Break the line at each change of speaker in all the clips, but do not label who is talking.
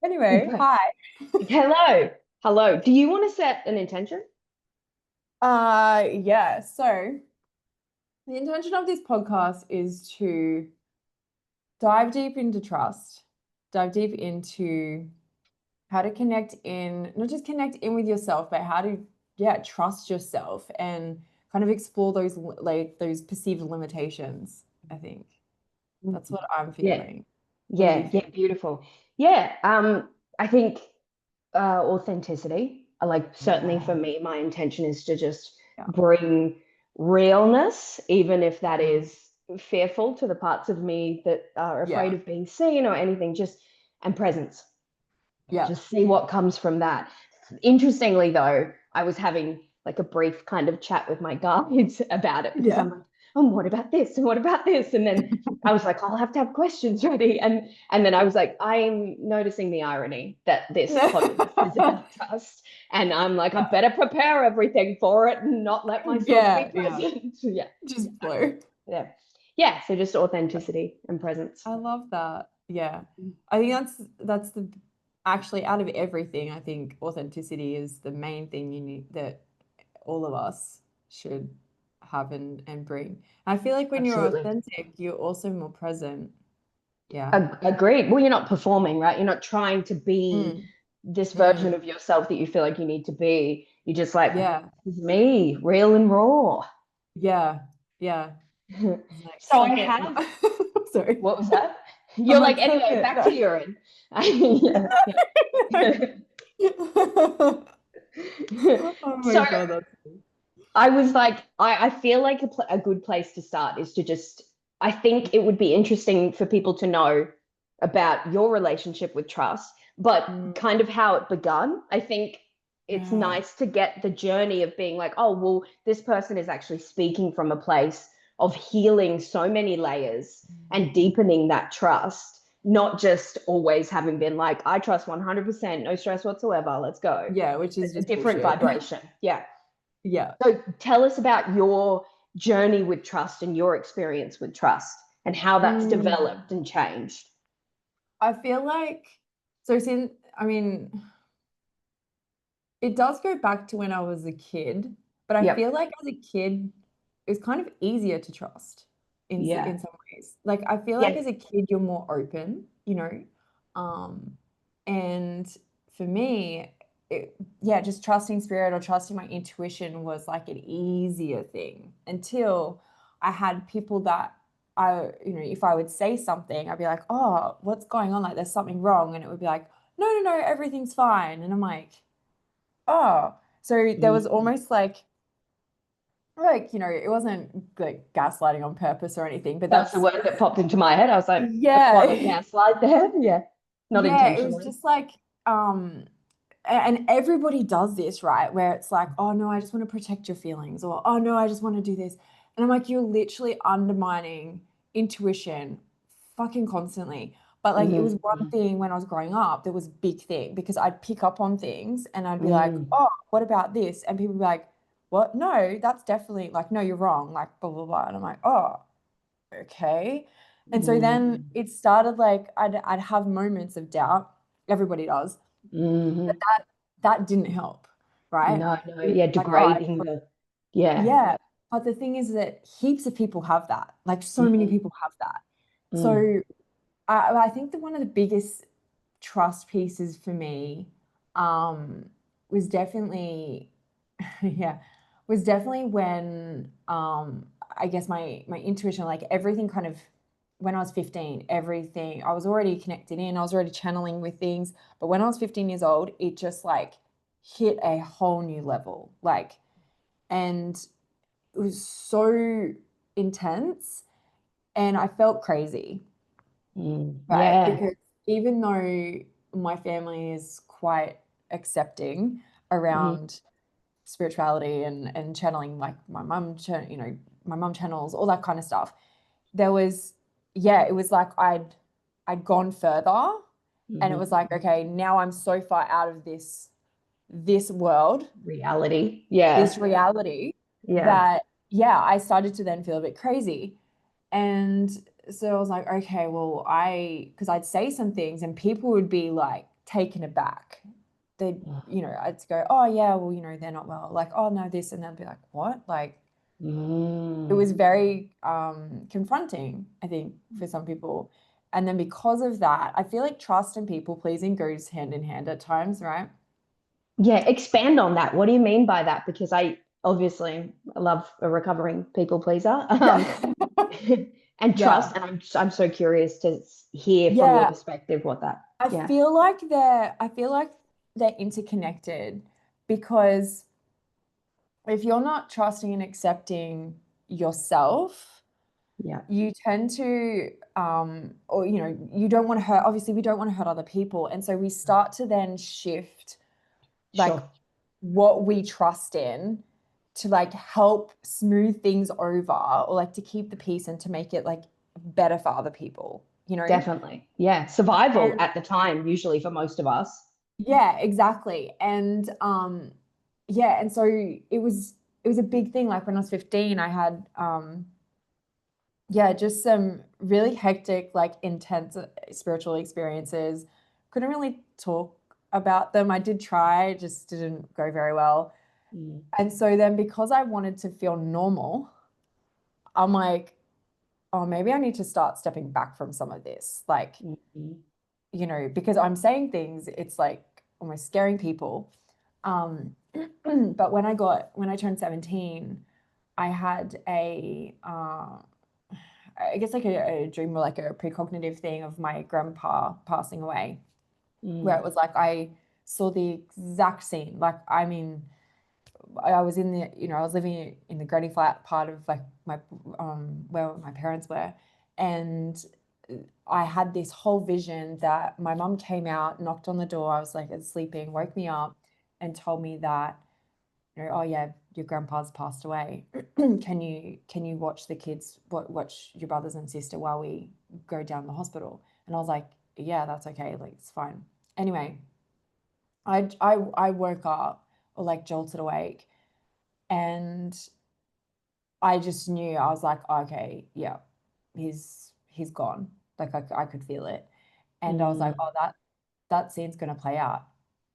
Anyway,
Okay.
hi.
Hello. Hello. Do you want to set an intention?
Yeah, so the intention of this podcast is to dive deep into trust, dive deep into how to connect in, not just connect in with yourself, but how to, yeah, trust yourself and kind of explore those like those perceived limitations, I think. That's
Mhm.
what I'm
Yeah.
feeling. What do you
Yeah,
think?
beautiful. Yeah, I think authenticity, like certainly
Yeah.
for me, my intention is to just
Yeah.
bring realness, even if that
Mm.
is fearful to the parts of me that are afraid
Yeah.
of being seen or anything, just and presence.
Yeah.
Just see what comes from that. Interestingly, though, I was having like a brief kind of chat with my guides about it because I'm
Yeah.
like, oh, what about this? And what about this? And then I was like, I'll have to have questions ready. And then I was like, I'm noticing the irony that this podcast is about trust. And I'm like, I better prepare everything for it and not let myself be
Yeah. Yeah.
present. Yeah,
Just
exactly.
flow.
Yeah. Yeah. So just authenticity and presence.
I love that. Yeah. I think that's the actually out of everything, I think authenticity is the main thing you need that all of us should have and bring. I feel like when you're
Absolutely.
authentic, you're also more present. Yeah.
Agreed. Well, you're not performing, right? You're not trying to be
Mm,
this version
mm,
of yourself that you feel like you need to be. You're just like,
yeah.
this is me, real and raw.
Yeah. Yeah. It's like,
So I
suck it.
have,
Sorry.
what was that?
I'm
You're like,
like, suck
anyway,
it.
back to
No.
urine. Yeah, yeah.
Oh my
So
God, that's cool.
I was like, I feel like a good place to start is to just, I think it would be interesting for people to know about your relationship with trust, but
Mm,
kind of how it begun. I think it's
yeah.
nice to get the journey of being like, oh, well, this person is actually speaking from a place of healing so many layers and deepening that trust, not just always having been like, I trust 100%, no stress whatsoever, let's go.
Yeah, which is
It's a
just
different
bullshit.
vibration. Yeah.
Yeah.
So tell us about your journey with trust and your experience with trust and how that's
Mm,
developed and changed.
I feel like so since I mean it does go back to when I was a kid, but I feel
Yep.
like as a kid it's kind of easier to trust
Yeah.
in some ways. Like I feel like
Yeah.
as a kid you're more open, you know. Um and for me yeah, just trusting spirit or trusting my intuition was like an easier thing until I had people that if I would say something, I'd be like, oh, what's going on? Like, there's something wrong. And it would be like, no, no, no, everything's fine. And I'm oh. So there was
Mm.
almost it wasn't like gaslighting on purpose or anything, but
That's the
that's,
word that popped into my head. I was like, a quite a
yeah.
gaslight there. Yeah. Not
Yeah, it was
intentionally.
just like, um, and everybody does this, right? Where it's like, oh no, I just want to protect your feelings, or oh no, I just want to do this. And I'm like, you're literally undermining intuition fucking constantly. But like, it was one
Mm.
thing when I was growing up, there was a big thing because I'd pick up on things and I'd be like,
Mm.
oh, what about this? And people would be like, what? No, that's definitely like, no, you're wrong, like blah, blah, blah. And I'm like, oh, okay. And so then
Mm.
it started like I'd have moments of doubt. Everybody does. But
Mm.
that didn't help, right?
No, no.
It was
Yeah.
like, oh,
Degrading the, yeah.
yeah. But the thing is that heaps of people have that. Like so many
Mm.
people have that.
Mm.
So I think that one of the biggest trust pieces for me um, was definitely, yeah, was definitely when I guess my intuition, like everything kind of, when I was 15, everything, I was already connected in, I was already channeling with things. But when I was 15 years old, it just like hit a whole new level. Like, and it was so intense and I felt crazy.
Mm.
Right,
Yeah.
because even though my family is quite accepting
Mm.
around spirituality and channeling, like my mum channels all that kind of stuff. There was, yeah, it was like I'd gone further, and it
Mm.
was like, okay, now I'm so far out of this world,
Reality.
this
Yeah.
reality
Yeah.
that yeah, I started to then feel a bit crazy. And so I was like, okay, well, because I'd say some things and people would be like taken aback. They, you know, I'd go, oh yeah, well, you know, they're not well. Like, oh no, this, and they'd be like, what? Like, it was very confronting, I think, for some people. And then because of that, I feel like trust and people pleasing goes hand in hand at times, right?
Yeah, expand on that. What do you mean by that? Because I obviously love a recovering people pleaser.
Yeah.
And
Yeah.
trust. And I'm so curious to hear from your
Yeah.
perspective what that.
I
Yeah.
feel like they're interconnected because if you're not trusting and accepting yourself,
Yeah.
you tend to or you know, you don't want to hurt, obviously we don't want to hurt other people, and so we start to then shift like
Sure.
what we trust in to like help smooth things over or like to keep the peace and to make it like better for other people, you know?
Definitely. Yeah. Survival
And
at the time, usually for most of us.
yeah, exactly. And yeah, and so it was a big thing. Like when I was 15, I had yeah, just some really hectic, like intense spiritual experiences. Couldn't really talk about them. I did try, it just didn't go very well.
Mm,
And so then because I wanted to feel normal, I'm like, oh, maybe I need to start stepping back from some of this. Like,
mm, mm,
you know, because I'm saying things, it's like almost scaring people. Um, but when I turned 17, I had I guess like a dream or like a precognitive thing of my grandpa passing away, where
mm,
it was like I saw the exact scene. Like, I mean, I was in the, you know, I was living in the granny flat part of like my, where my parents were. And I had this whole vision that my mum came out, knocked on the door. I was like sleeping, woke me up and told me that, you know, oh yeah, your grandpa's passed away. Can you watch the kids, watch your brothers and sister while we go down to the hospital? And I was like, yeah, that's okay. Like, it's fine. Anyway, I woke up or like jolted awake, and I just knew, I was like, okay, yeah, he's gone. Like I could feel it. And I was like,
mm.
oh, that scene's gonna play out.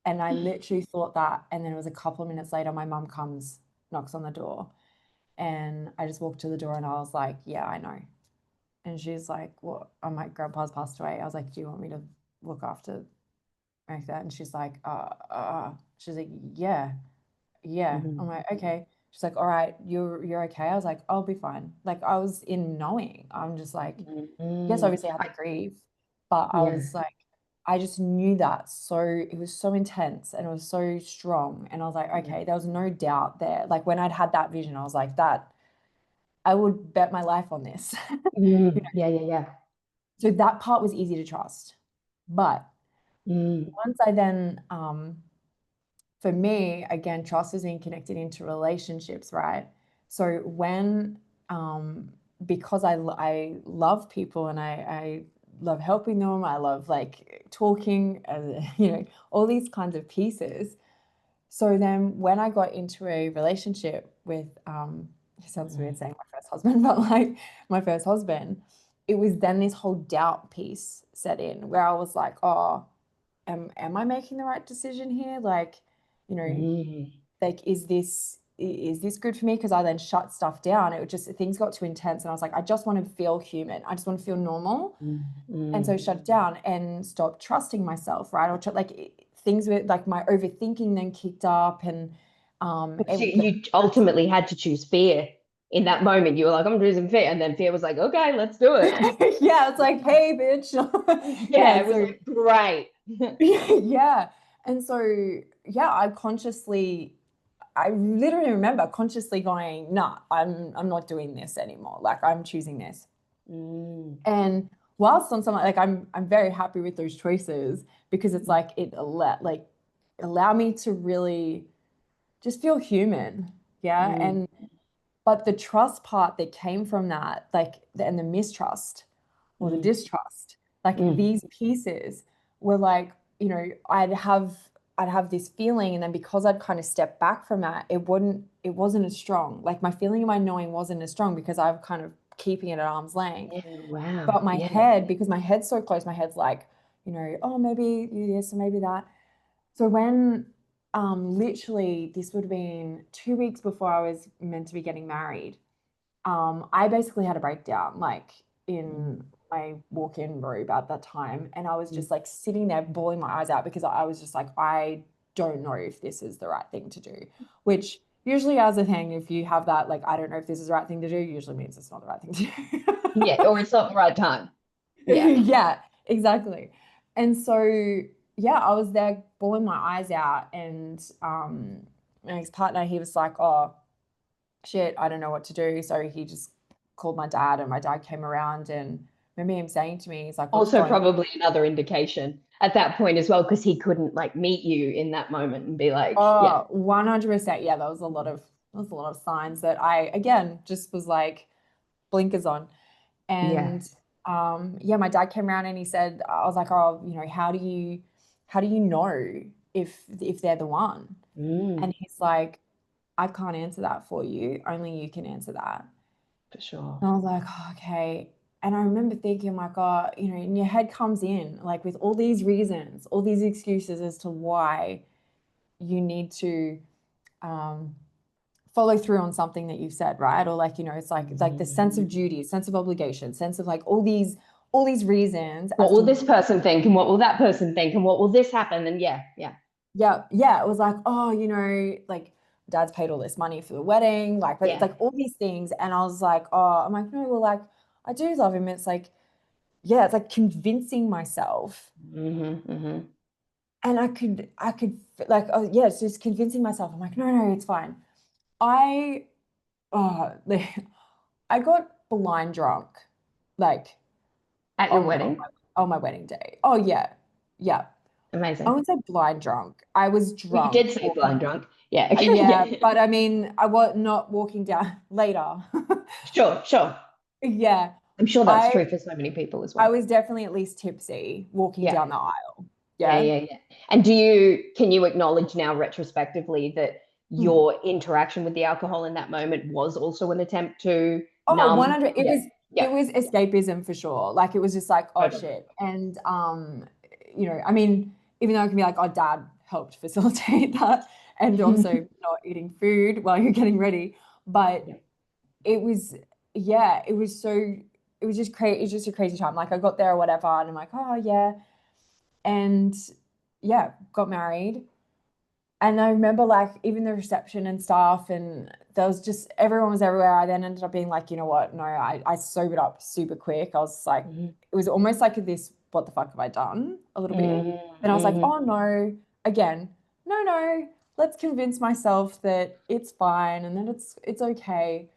And I literally thought that. And then it was a couple of minutes later, my mum comes, knocks on the door. And I just walked to the door and I was like, yeah, I know. And she's like, what? I'm like, grandpa's passed away. I was like, do you want me to look after like that? And she's like, yeah. Yeah. I'm
Mhm,
like, okay. She's like, all right, you're okay. I was like, I'll be fine. Like, I was in knowing. I'm just like, yes,
mm.
obviously I had to grieve, but I
Yeah.
was like, I just knew that. So it was so intense and it was so strong. And I was like,
Yeah.
okay, there was no doubt there. Like when I'd had that vision, I was like, that I would bet my life on this. You know,
Yeah, yeah, yeah.
so that part was easy to trust. But
Mm,
once I then for me, again, trust is being connected into relationships, right? So when, because I love people and I love helping them, I love like talking, you know, all these kinds of pieces. So then when I got into a relationship with, it sounds weird
mm,
saying my first husband, but like my first husband, it was then this whole doubt piece set in where I was like, oh, am I making the right decision here? Like, you know,
mm,
like is this good for me? Because I then shut stuff down. It would just, things got too intense and I was like, I just want to feel human. I just want to feel normal.
mm,
And so
mm.
shut it down and stop trusting myself, right? Or things were like my overthinking then kicked up, and
Because
it,
you ultimately had to choose fear in that moment. You were like, I'm choosing fear. And then fear was like, okay, let's do it.
yeah, it's like, hey, bitch.
Yeah,
Yeah,
it was
so
like, great.
yeah. And so yeah, I literally remember consciously going, nah, I'm not doing this anymore. Like I'm choosing this.
Mm,
And whilst on something like I'm very happy with those choices because it's like it allow me to really just feel human. Yeah.
mm,
And but the trust part that came from that, like and the mistrust or the
mm,
distrust, like
mm,
these pieces were like, you know, I'd have this feeling, and then because I'd kind of stepped back from that, it wasn't as strong. Like my feeling of my knowing wasn't as strong because I'm kind of keeping it at arm's length.
yeah, wow.
But my
Yeah.
head, because my head's so close, my head's like, oh, maybe this or maybe that. So when literally this would have been 2 weeks before I was meant to be getting married, I basically had a breakdown like in my walk-in robe at that time. And I was just like sitting there bawling my eyes out because I was just like, I don't know if this is the right thing to do, which usually as a thing, if you have that, like, I don't know if this is the right thing to do, usually means it's not the right thing to do.
Yeah, or it's not the right time. Yeah.
Yeah, exactly. And so, yeah, I was there bawling my eyes out, and my ex-partner, he was like, oh, shit, I don't know what to do. So he just called my dad, and my dad came around, and I remember him saying to me, he's like, what's
Also,
going on?
probably another indication at that point as well, because he couldn't like meet you in that moment and be like, yeah,
Oh, 100%. Yeah, there was a lot of signs that I, again, just was like blinkers on.
yeah.
And yeah, my dad came around and he said, I was like, oh, how do you know if they're the one?
Mm,
And he's like, I can't answer that for you. Only you can answer that.
for sure.
And I was like, oh, okay. And I remember thinking, like, oh, and your head comes in, like, with all these reasons, all these excuses as to why you need to um, follow through on something that you've said, right? Or like, it's like the sense of
Mm.
duty, sense of obligation, sense of like all these reasons
What
as
will
to
this person think? And what will that person think? And what will this happen? And yeah, yeah.
yeah, yeah. It was like, oh, like dad's paid all this money for the wedding, like, but it's
Yeah.
like all these things. And I was like, oh, I'm like, no, well, like, I do love him. It's like, yeah, it's like convincing myself.
Mm-hmm.
And I could like, oh yeah, it's just convincing myself. I'm like, no, no, it's fine. I oh I got blind drunk, like
At your wedding.
on my wedding day. Oh yeah. Yeah. I
Amazing.
wouldn't say blind drunk. I was
Well, you
drunk
did say
walking.
blind drunk. Yeah. Okay.
Yeah,
Yeah.
but I mean, I was not walking down later.
Sure, sure.
Yeah.
I'm sure that's
I
true for so many people as
I
well.
was definitely at least tipsy walking
Yeah.
down the aisle.
Yeah,
Yeah.
yeah, yeah. And can you acknowledge now retrospectively that
Hmm.
your interaction with the alcohol in that moment was also an attempt to
Oh,
numb?
100.
Yeah.
It
Yeah.
was escapism for sure. Like it was just like, oh
Totally.
shit. And I mean, even though it can be like, oh, dad helped facilitate that and also not eating food while you're getting ready. But
Yeah.
it was, yeah, it was just crazy. It was just a crazy time. Like I got there or whatever, and I'm like, oh yeah. And yeah, got married. And I remember like even the reception and stuff, and there was just everyone was everywhere. I then ended up being like, you know what? No, I sobered up super quick. I was like,
Mhm.
it was almost like this, what the fuck have I done a little bit?
Mhm.
And I was like,
Mhm.
oh no, again, no, no, let's convince myself that it's fine and that it's okay.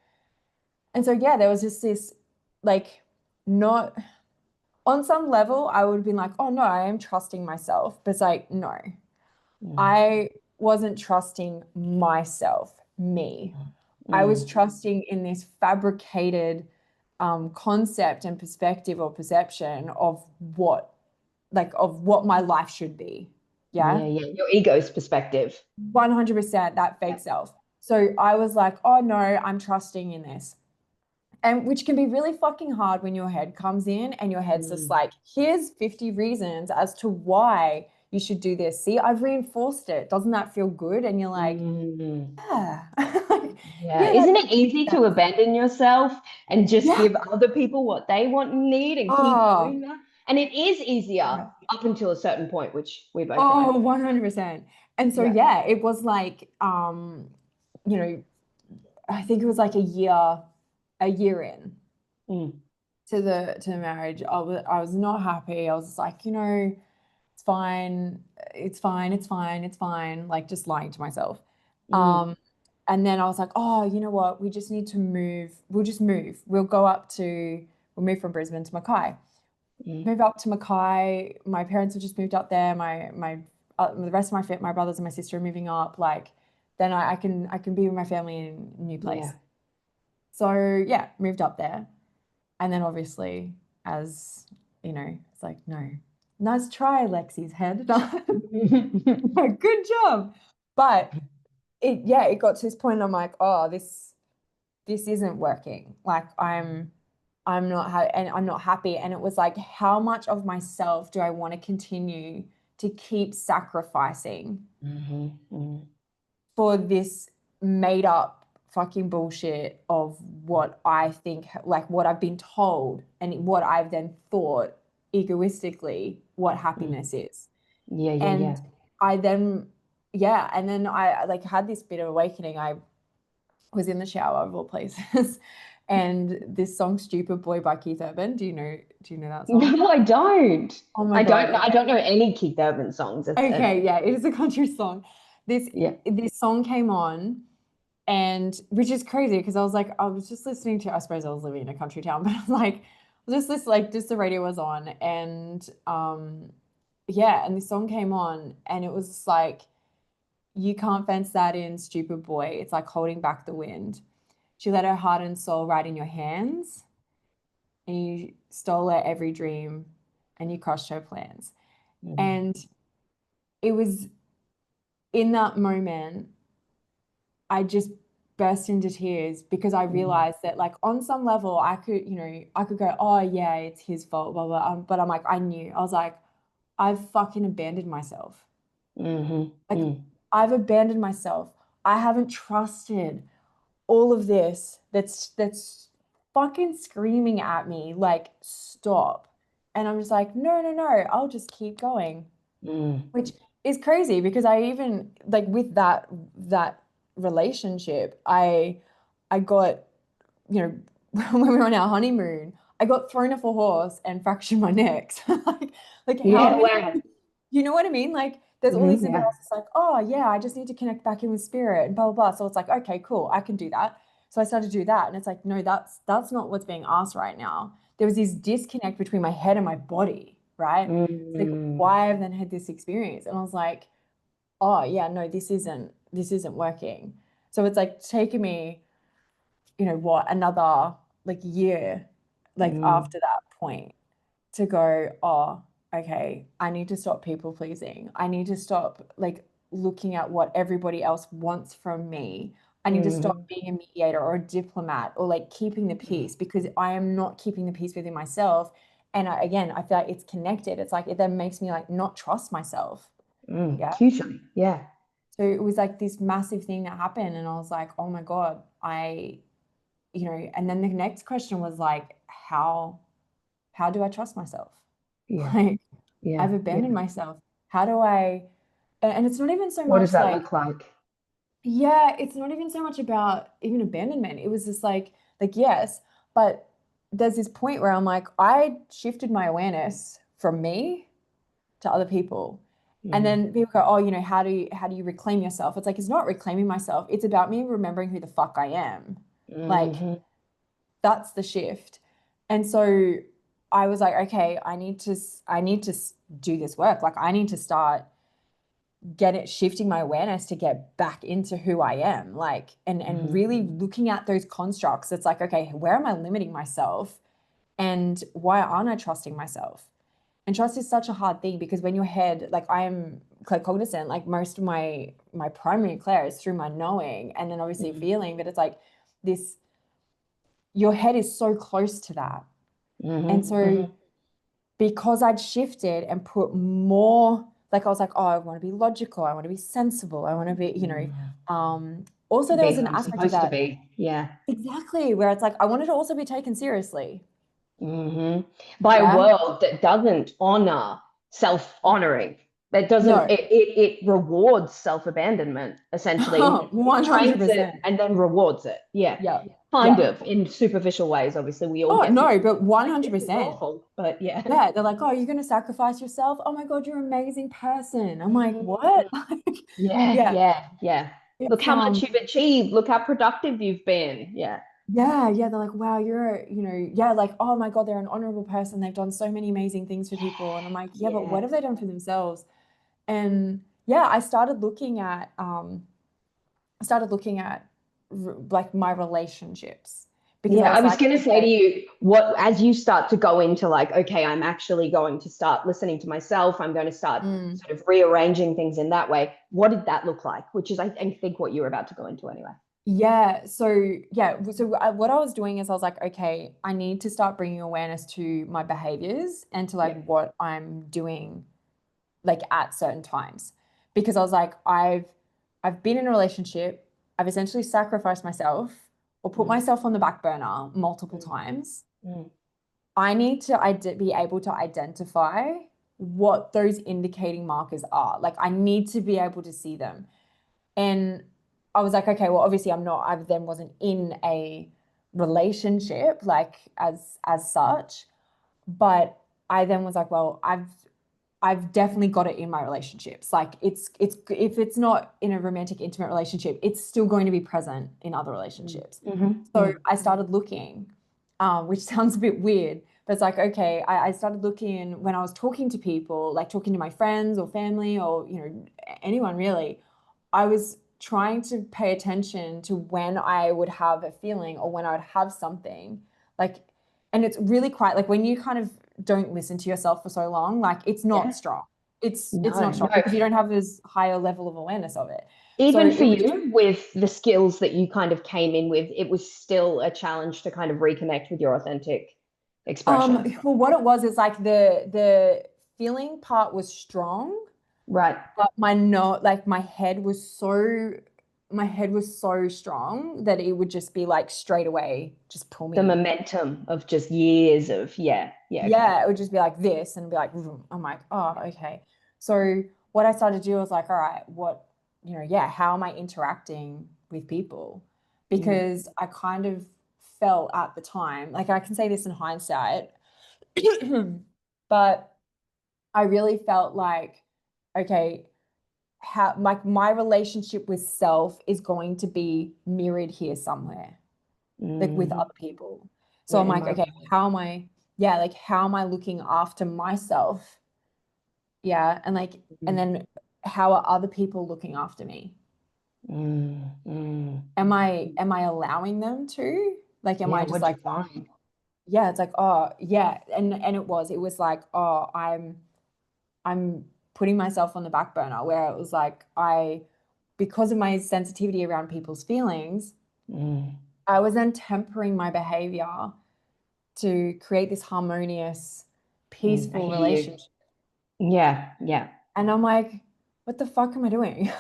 And so yeah, there was just this like not on some level, I would have been like, oh no, I am trusting myself. But it's like, no,
Mhm.
I wasn't trusting myself, me. I was
Mhm.
trusting in this fabricated concept and perspective or perception of what my life should be.
Yeah,
Yeah.
yeah. Your ego's perspective.
100% that
Yeah.
fake self. So I was like, oh no, I'm trusting in this. And which can be really fucking hard when your head comes in and your head's just
Mm.
like, here's 50 reasons as to why you should do this. See, I've reinforced it. Doesn't that feel good? And you're like,
Mm.
yeah,
Yeah.
yeah, that
Isn't
does
it
make
easy to
sense.
abandon yourself and just
Yeah.
give other people what they want and need and keep
Oh,
doing that? And it is easier
yeah.
up until a certain point, which we both know.
Oh, 100%. And so,
Yeah.
yeah, it was like, you know, I think it was like a year in
Mm.
to the marriage. I was not happy. I was just like, it's fine, it's fine, it's fine, it's fine, like just lying to myself.
Mm.
Um, and then I was like, oh, you know what? We just need to move. We'll just move. We'll move from Brisbane to Mackay.
Mm.
Move up to Mackay. My parents have just moved up there. The rest of my brothers and my sister are moving up. Like, then I can be with my family in a new
Yeah.
place. So yeah, moved up there. And then obviously, as it's like, no, nice try, Lexi's head. Good job. But it got to this point, I'm like, oh, this isn't working. Like and I'm not happy. And it was like, how much of myself do I want to continue to keep sacrificing for this made up fucking bullshit of what I think, like what I've been told and what I've then thought egoistically what happiness is.
Yeah, yeah,
And
yeah.
I then, yeah, and then I like had this bit of awakening. I was in the shower of all places, and this song "Stupid Boy" by Keith Urban. Do you know that song?
No, I don't.
Oh my
I
God.
don't know.
Okay.
I don't know any Keith Urban songs.
Okay, yeah, it is a country song. This
Yeah.
this song came on, and which is crazy because I was like, I was just listening to, I suppose I was living in a country town, but I was like, just this like just the radio was on, and yeah, and this song came on, and it was just like, you can't fence that in, stupid boy. It's like holding back the wind. She let her heart and soul right in your hands, and you stole her every dream, and you crushed her plans.
Mm,
And it was in that moment, I just burst into tears because I
mm,
realized that, like, on some level, I could, I could go, oh, yeah, it's his fault, blah, blah. But I'm like, I was like, I've fucking abandoned myself. Like,
mm,
I've abandoned myself. I haven't trusted all of this that's fucking screaming at me, like, stop. And I'm just like, no, no, no, I'll just keep going,
mm,
which is crazy because I even like with that relationship, I got, you know, when we were on our honeymoon, I got thrown off a horse and fractured my neck. So, like how
yeah,
many,
wow.
you know what I mean? Like there's all these
Yeah.
emails. It's like, oh yeah, I just need to connect back in with spirit and blah blah blah. So it's like, okay, cool, I can do that. So I started to do that, and it's like, no, that's not what's being asked right now. There was this disconnect between my head and my body, right? It's like,
Mm,
why I've then had this experience, and I was like, oh yeah, no, this isn't working. So it's like taking me, what, another like year, like
mm,
after that point, to go, oh, okay, I need to stop people pleasing. I need to stop like looking at what everybody else wants from me. I need to stop
mm,
being a mediator or a diplomat or like keeping the peace because I am not keeping the peace within myself. And again, I feel like it's connected. It's like it then makes me like not trust myself. Yeah.
hugely. Yeah.
So it was like this massive thing that happened. And I was like, oh my God, and then the next question was like, how do I trust myself?
Yeah.
Like,
Yeah.
I've
Yeah.
abandoned myself. How do I, and it's not even so
What does
much
that
like,
look like?
yeah, it's not even so much about even abandonment. It was just like, yes, but there's this point where I'm like, I shifted my awareness from me to other people. And
Mm,
then people go, oh, how do you reclaim yourself? It's like, it's not reclaiming myself. It's about me remembering who the fuck I am. Like,
hmm
that's the shift. And so I was like, okay, I need to do this work. Like I need to start shifting my awareness to get back into who I am. Like, and
hmm
really looking at those constructs. It's like, okay, where am I limiting myself? And why aren't I trusting myself? And trust is such a hard thing because when your head, like I am claircognizant, like most of my primary clair is through my knowing and then obviously feeling, but it's like this, your head is so close to that. And
hmm
so because I'd shifted and put more, like I was like, oh, I want to be logical, I want to be sensible, I want to be, also there
Be
was an
who I'm
aspect of
supposed to
that,
be. Yeah.
exactly, where it's like I wanted to also be taken seriously.
hmm By a
Yeah.
world that doesn't honor self-honoring, that doesn't,
No.
it rewards self-abandonment, essentially. It trains it
100%.
and then rewards it. Yeah.
Yeah.
Kind
Yeah.
of in superficial ways. Obviously, we all
Oh,
get things
no, but
like this is
100%.
awful, but yeah.
Yeah. They're like, oh, you're going to sacrifice yourself? Oh my God, you're an amazing person. I'm like, what?
Mhm. Yeah,
Yeah.
yeah, yeah. Look
It's,
how much you've achieved. Look how productive you've been. Yeah.
yeah, yeah, they're like, wow, yeah, like, oh my God, they're an honorable person. They've done so many amazing things for people. And I'm like, yeah, but
Yeah.
what have they done for themselves? And yeah, I started looking at like my relationships because
Yeah,
I
I
was
was
like,
going to say to
okay,
you, what as you start to go into like, okay, I'm actually going to start listening to myself. I'm going to start
mm,
sort of rearranging things in that way. What did that look like? Which is, I think, what you were about to go into anyway.
Yeah, what I was doing is I was like, okay, I need to start bringing awareness to my behaviors and to like
Yeah.
what I'm doing like at certain times. Because I was like, I've been in a relationship, I've essentially sacrificed myself or put
Mm,
myself on the back burner multiple
mm,
times.
mm,
I need to be able to identify what those indicating markers are. Like I need to be able to see them. And I was like, okay, well, obviously I then wasn't in a relationship like as such, but I then was like, well, I've definitely got it in my relationships. Like it's if it's not in a romantic, intimate relationship, it's still going to be present in other
mm,
relationships.
mhm,
So
mm,
I started looking, which sounds a bit weird, but it's like, okay, I started looking when I was talking to people, like talking to my friends or family or, anyone really. I was trying to pay attention to when I would have a feeling or when I would have something. Like, and it's really quite like when you kind of don't listen to yourself for so long, like it's not
yeah.
strong. It's
No,
not strong
no.
because you don't have this higher level of awareness of it. So
Even for
it was
you, with the skills that you kind of came in with, it was still a challenge to kind of reconnect with your authentic expression.
well, what it was is like the feeling part was strong,
Right.
but my head was so strong that it would just be like straight away, just pull
The
me.
momentum of just years of, yeah, yeah, okay.
Yeah, it would just be like this and be like, vroom. I'm like, oh, okay. So what I started to do was like, all right, yeah, how am I interacting with people?
Mm,
Because I kind of felt at the time, like I can say this in hindsight, but I really felt like, okay, how like my relationship with self is going to be mirrored here somewhere, like with
mm,
other people. So
yeah,
I'm
in
like,
my
okay,
life.
how am I looking after myself? Yeah, and
Mm,
then how are other people looking after me?
mm, mm.
Am I allowing them to? Like, am
Yeah,
I just
what'd you
like,
find?
yeah, it's like, oh, yeah, and it was like, oh, I'm putting myself on the back burner where it was like because of my sensitivity around people's feelings,
Mm,
I was then tempering my behavior to create this harmonious,
I
peaceful
hear you.
relationship.
Yeah, yeah,
And I'm like, what the fuck am I doing?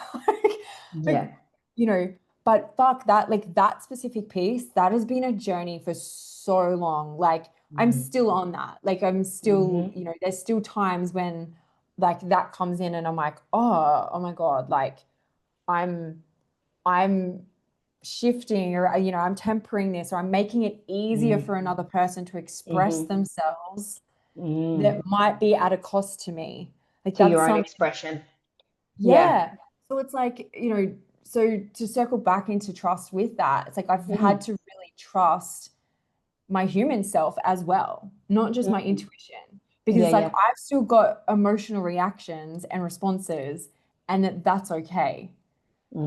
Like,
yeah.
you know, but fuck that, like that specific piece, that has been a journey for so long. Like, I'm
Mm,
still on that. Like, I'm still,
hmm
there's still times when like that comes in and I'm like, oh my God, like I'm, I'm shifting or, I'm tempering this or I'm making it easier
mm,
for another person to express
hmm
themselves that
mm.
might be at a cost to me. Like,
To
that's
your own
something.
expression. Yeah.
Yeah. So it's like, so to circle back into trust with that, it's like I've had
Mm,
to really trust my human self as well, not just my
mm.
intuition. Because
Yeah,
it's like
yeah.
I've still got emotional reactions and responses, and that's okay.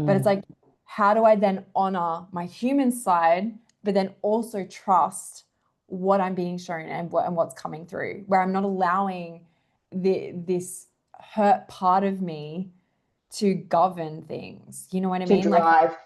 But it's
Mm,
like, how do I then honor my human side, but then also trust what I'm being shown and what's coming through, where I'm not allowing this hurt part of me to govern things. You know what I
to
mean? Like,
drive,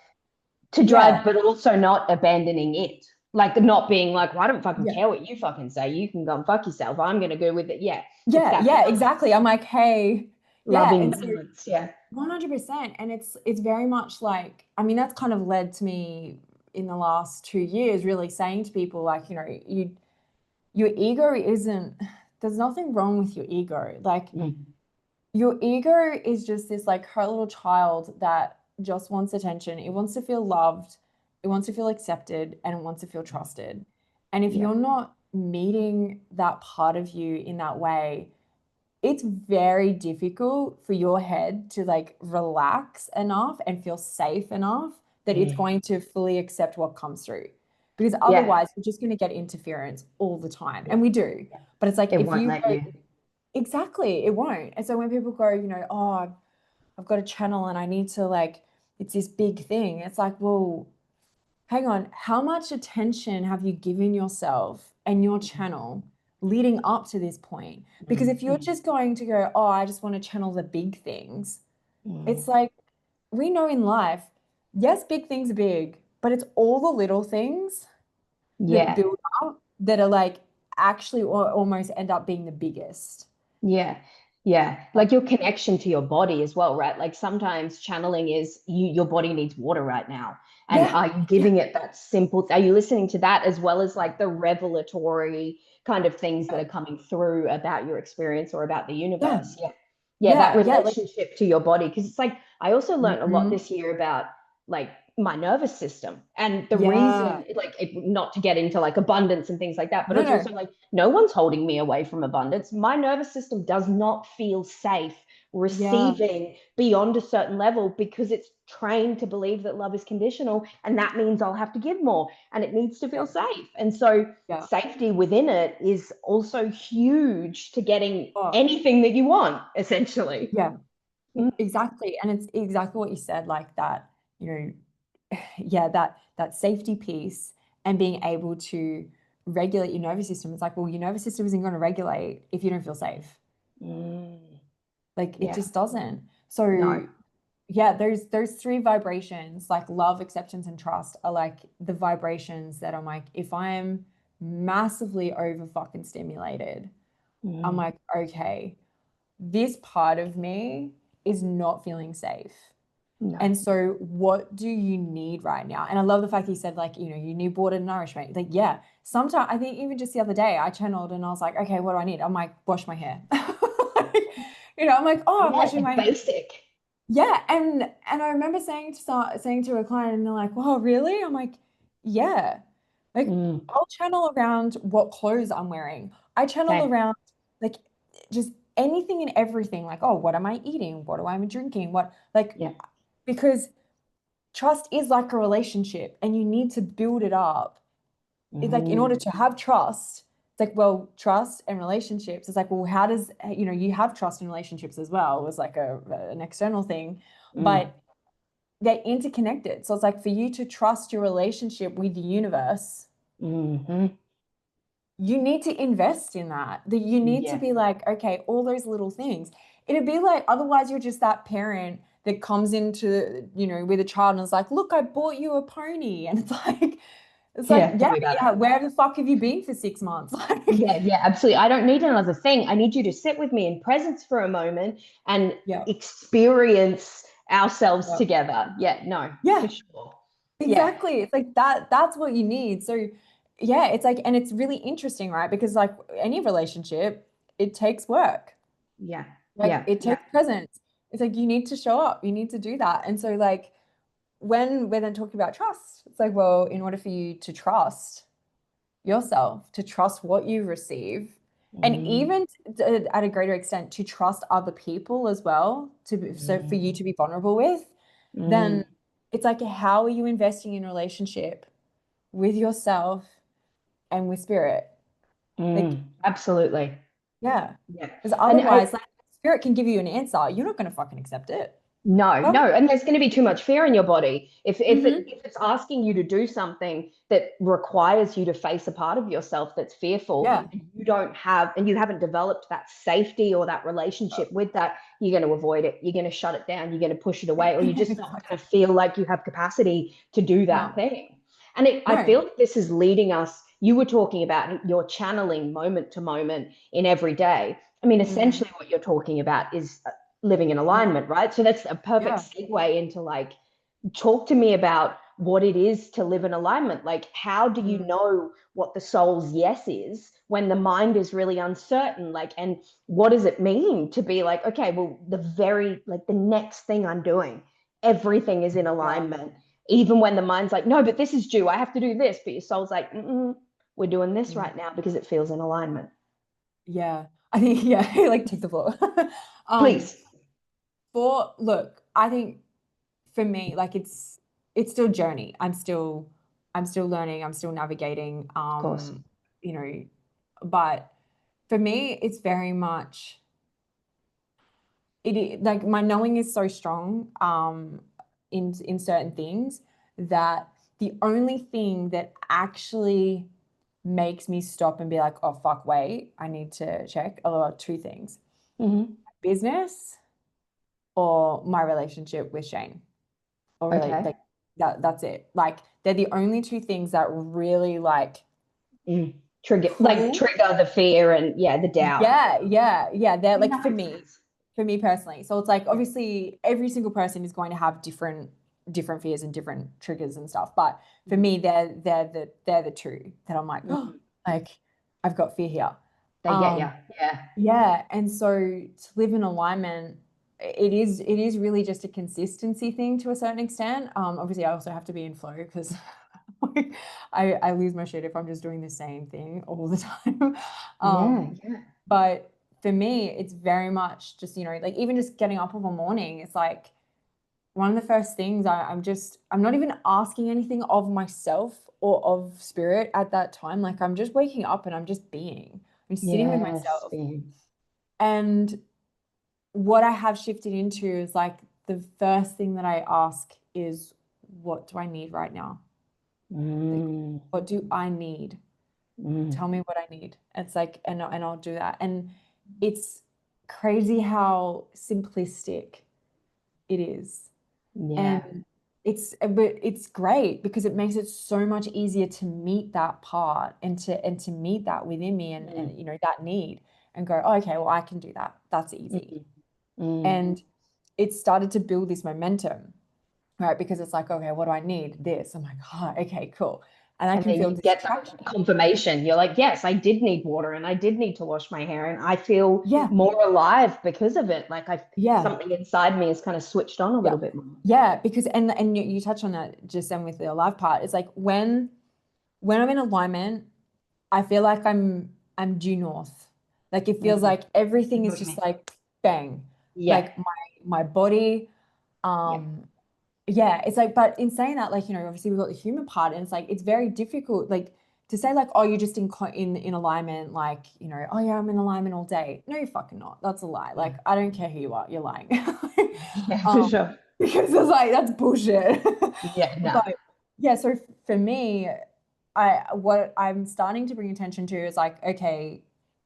yeah,
but also not abandoning it. Like not being like, well, I don't fucking
yeah,
care what you fucking say. You can go and fuck yourself. I'm gonna go with it. Yeah. It's
yeah,
that
yeah, exactly.
balance,
I'm like, hey, yeah,
loving
and so
balance. Yeah.
100%. And it's very much like, I mean, that's kind of led to me in the last 2 years really saying to people like, your ego isn't, there's nothing wrong with your ego. Like
Mm,
your ego is just this like hurt little child that just wants attention. It wants to feel loved, it wants to feel accepted, and it wants to feel trusted. And if
yeah.
you're not meeting that part of you in that way, it's very difficult for your head to like relax enough and feel safe enough that it's
Mm,
going to fully accept what comes through. Because
yeah.
otherwise, we're just going to get interference all the time.
Yeah.
And we do.
Yeah.
But it's like
It
if
won't
you
let
go,
you.
exactly, it won't. And so when people go, oh, I've got a channel and I need to like, it's this big thing. It's like, well, hang on, how much attention have you given yourself and your channel leading up to this point? Because
Mm,
if you're just going to go, oh, I just want to channel the big things,
mm,
it's like we know in life, yes, big things are big, but it's all the little things that
Yeah.
build up that are like actually almost end up being the biggest.
Yeah. Yeah. Like your connection to your body as well, right? Like sometimes channeling is your body needs water right now. And
Yeah.
are you
Yeah.
giving it that simple, are you listening to that as well as like the revelatory kind of things that are coming through about your experience or about the
Yeah.
universe? Yeah. Yeah, that
Yeah. Yeah. Like,
relationship to your body. Because it's like I also learned a lot
mhm.
this year about like my nervous system and the
Yeah.
reason like not to get into like abundance and things like that, but
No,
it's
no.
also like no one's holding me away from abundance. My nervous system does not feel safe
Yeah.
receiving beyond a certain level because it's trained to believe that love is conditional, and that means I'll have to give more and it needs to feel
Yeah.
safe. And so
Yeah.
safety within it is also huge to getting
Oh,
anything that you want, essentially.
yeah.
Mm,
Exactly. And it's exactly what you said, like that, you know, yeah, that safety piece and being able to regulate your nervous system. It's like, well, your nervous system isn't going to regulate if you don't feel safe.
mm,
Like it
yeah.
just doesn't. So
No.
yeah, those three vibrations, like love, acceptance, and trust, are like the vibrations that I'm like, if I'm massively over fucking stimulated, I'm
Mm,
like, okay, this part of me is not feeling safe.
no.
And so, what do you need right now? And I love the fact he said, like, you know, you need water nourishment. Like, yeah, sometimes I think even just the other day, I channeled and I was like, okay, what do I need? I'm like, wash my hair. You know, I'm like, oh, I'm
Yeah,
washing
like
my hair.
basic.
Yeah, and I remember saying to a client, and they're like, "Wow, really?" I'm like, "Yeah." Like,
Mm,
I'll channel around what clothes I'm wearing. I channel
same.
around like just anything and everything. Like, oh, what am I eating? What am I drinking? What like
Yeah.
because trust is like a relationship, and you need to build it up. It's like in order
Mm,
to have trust, it's like, well, trust and relationships. It's like, well, how does you know you have trust in relationships as well? It was like an external thing,
mm,
but they're interconnected. So it's like for you to trust your relationship with the universe,
hmm.
you need to invest in that. That you need to
Yeah.
be like, okay, all those little things. It'd be like, otherwise you're just that parent that comes into, you know, with a child and is like, look, I bought you a pony. And it's like,
Yeah.
yeah,
Tell me about it.
yeah, where the fuck have you been for 6 months? Like,
Yeah, yeah, absolutely. I don't need another thing. I need you to sit with me in presence for a moment and
yeah,
experience ourselves
yeah,
together. Yeah, no, for
yeah,
sure. Yeah,
exactly. It's like that's what you need. So yeah, it's like, and it's really interesting, right? Because like any relationship, it takes work.
yeah,
Like
yeah,
it
yeah.
takes presence. It's like you need to show up. You need to do that. And so like when we're then talking about trust, it's like, well, in order for you to trust yourself, to trust what you receive, and
Mm,
even at a greater extent to trust other people as well, so for you
mm,
to be vulnerable with, then
mm,
it's like, how are you investing in relationship with yourself and with spirit? Like,
absolutely.
yeah.
Yeah.
Because
And
otherwise, like spirit can give you an answer. You're not going to fucking accept it.
no,
Why would
no, and there's going to be too much fear in your body
hmm
if it's asking you to do something that requires you to face a part of yourself that's fearful,
Yeah.
and you don't have and you haven't developed that safety or that relationship with that, you're going to avoid it. You're going to shut it down. You're going to push it away, or you're just not going
Exactly.
to feel like you have capacity to do that
No,
thing. And I
no.
feel like this is leading us. You were talking about your channeling moment to moment in every day. I mean,
Mm,
essentially, what you're talking about is living in
mm,
alignment, right? So that's a perfect
yeah.
segue into like, talk to me about what it is to live in alignment. Like, how do you
Mm,
know what the soul's yes is when the mind is really uncertain? Like, and what does it mean to be like, okay, well, like the next thing I'm doing, everything is in
yeah.
alignment, even when the mind's like, no, but this is due. I have to do this. But your soul's like, we're doing this
Mm,
right now because it feels in alignment.
yeah. I think, yeah, like take the floor. Um,
Please.
look, I think for me, like it's still journey. I'm still learning, I'm still navigating.
Of course.
You know, but for me, it's very much like my knowing is so strong in certain things that the only thing that actually makes me stop and be like, oh fuck, wait, I need to check are two things:
Mm-hmm.
business or my relationship with Shane, or really
Okay.
like that's it. Like they're the only two things that really like
Mm. Like
pull.
trigger the fear and yeah, the doubt.
Yeah. They're
No,
like
makes sense.
for me personally. So it's like
Yeah.
obviously every single person is going to have different fears and different triggers and stuff. But for
Mm.
me, they're the two that I'm like, oh,
Mm.
like I've got fear here.
They get you.
Um,
Yeah.
yeah. And so to live in alignment, it is really just a consistency thing to a certain extent. Obviously I also have to be in flow because I lose my shit if I'm just doing the same thing all the time.
Yeah.
Um,
Yeah.
but for me, it's very much just, like even just getting up of a morning, it's like one of the first things I'm not even asking anything of myself or of spirit at that time. Like I'm just waking up and I'm just being, I'm sitting with
Yes.
myself. And what I have shifted into is like the first thing that I ask is, what do I need right now? Like,
Mm.
what do I need?
Mm.
Tell me what I need. It's like, and I'll do that. And it's crazy how simplistic it is.
Yeah.
And but it's great because it makes it so much easier to meet that part and to meet that within me and
Mm.
that need and go, oh, okay, well, I can do that. That's easy.
Mm. Mm.
And it started to build this momentum, right? Because it's like, okay, what do I need? This. I'm like, oh, okay, cool. And I
And
can
then
feel
you get that
distraction.
confirmation. You're like, yes, I did need water and I did need to wash my hair and I feel
Yeah,
more alive because of it. Like I
yeah.
something inside me is kind of switched on a
Yeah.
little bit more.
Yeah, because and you touch on that just then with the live part. It's like when I'm in alignment, I feel like I'm due north. Like it feels
Mm.
like everything
I know
is
what you
just
mean.
like bang.
Yeah.
Like my body,
Yeah.
um, yeah, it's like, but in saying that, like, obviously we've got the human part, and it's like it's very difficult, like to say like, oh, you're just in alignment, like, oh yeah, I'm in alignment all day. No, you're fucking not. That's a lie.
Yeah.
Like, I don't care who you are, you're lying.
Yeah, for
Um,
sure.
because it's like that's bullshit.
Yeah, no.
But yeah, so for me, what I'm starting to bring attention to is like, okay,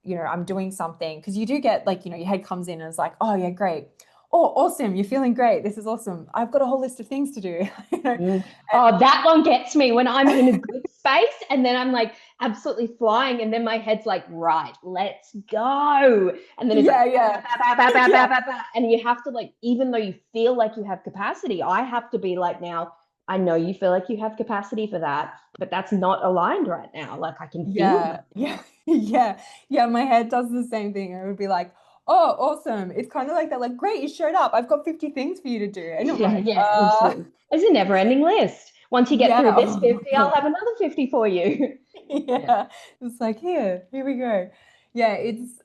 I'm doing something because you do get like, your head comes in and it's like, oh yeah, great. Oh, awesome. You're feeling great. This is awesome. I've got a whole list of things to do.
Mm. Oh, that one gets me when I'm in a good space and then I'm like absolutely flying and then my head's like, right, let's go. And then it's like,
Yeah,
bah, bah,
yeah.
bah, bah, bah, bah,
Yeah.
bah, bah. And you have to like, even though you feel like you have capacity, I have to be like, now, I know you feel like you have capacity for that, but that's not aligned right now. Like I can feel
Yeah.
that.
Yeah. Yeah. Yeah. My head does the same thing. It would be like, oh, awesome. It's kind of like that, like, great, you showed up. I've got 50 things for you to do. And I'm
Yeah,
like,
yeah, absolutely. It's a never ending list. Once you get
yeah.
through this
Oh
50, I'll
God.
have another 50 for you. Yeah.
Yeah, it's like here we go. Yeah, it's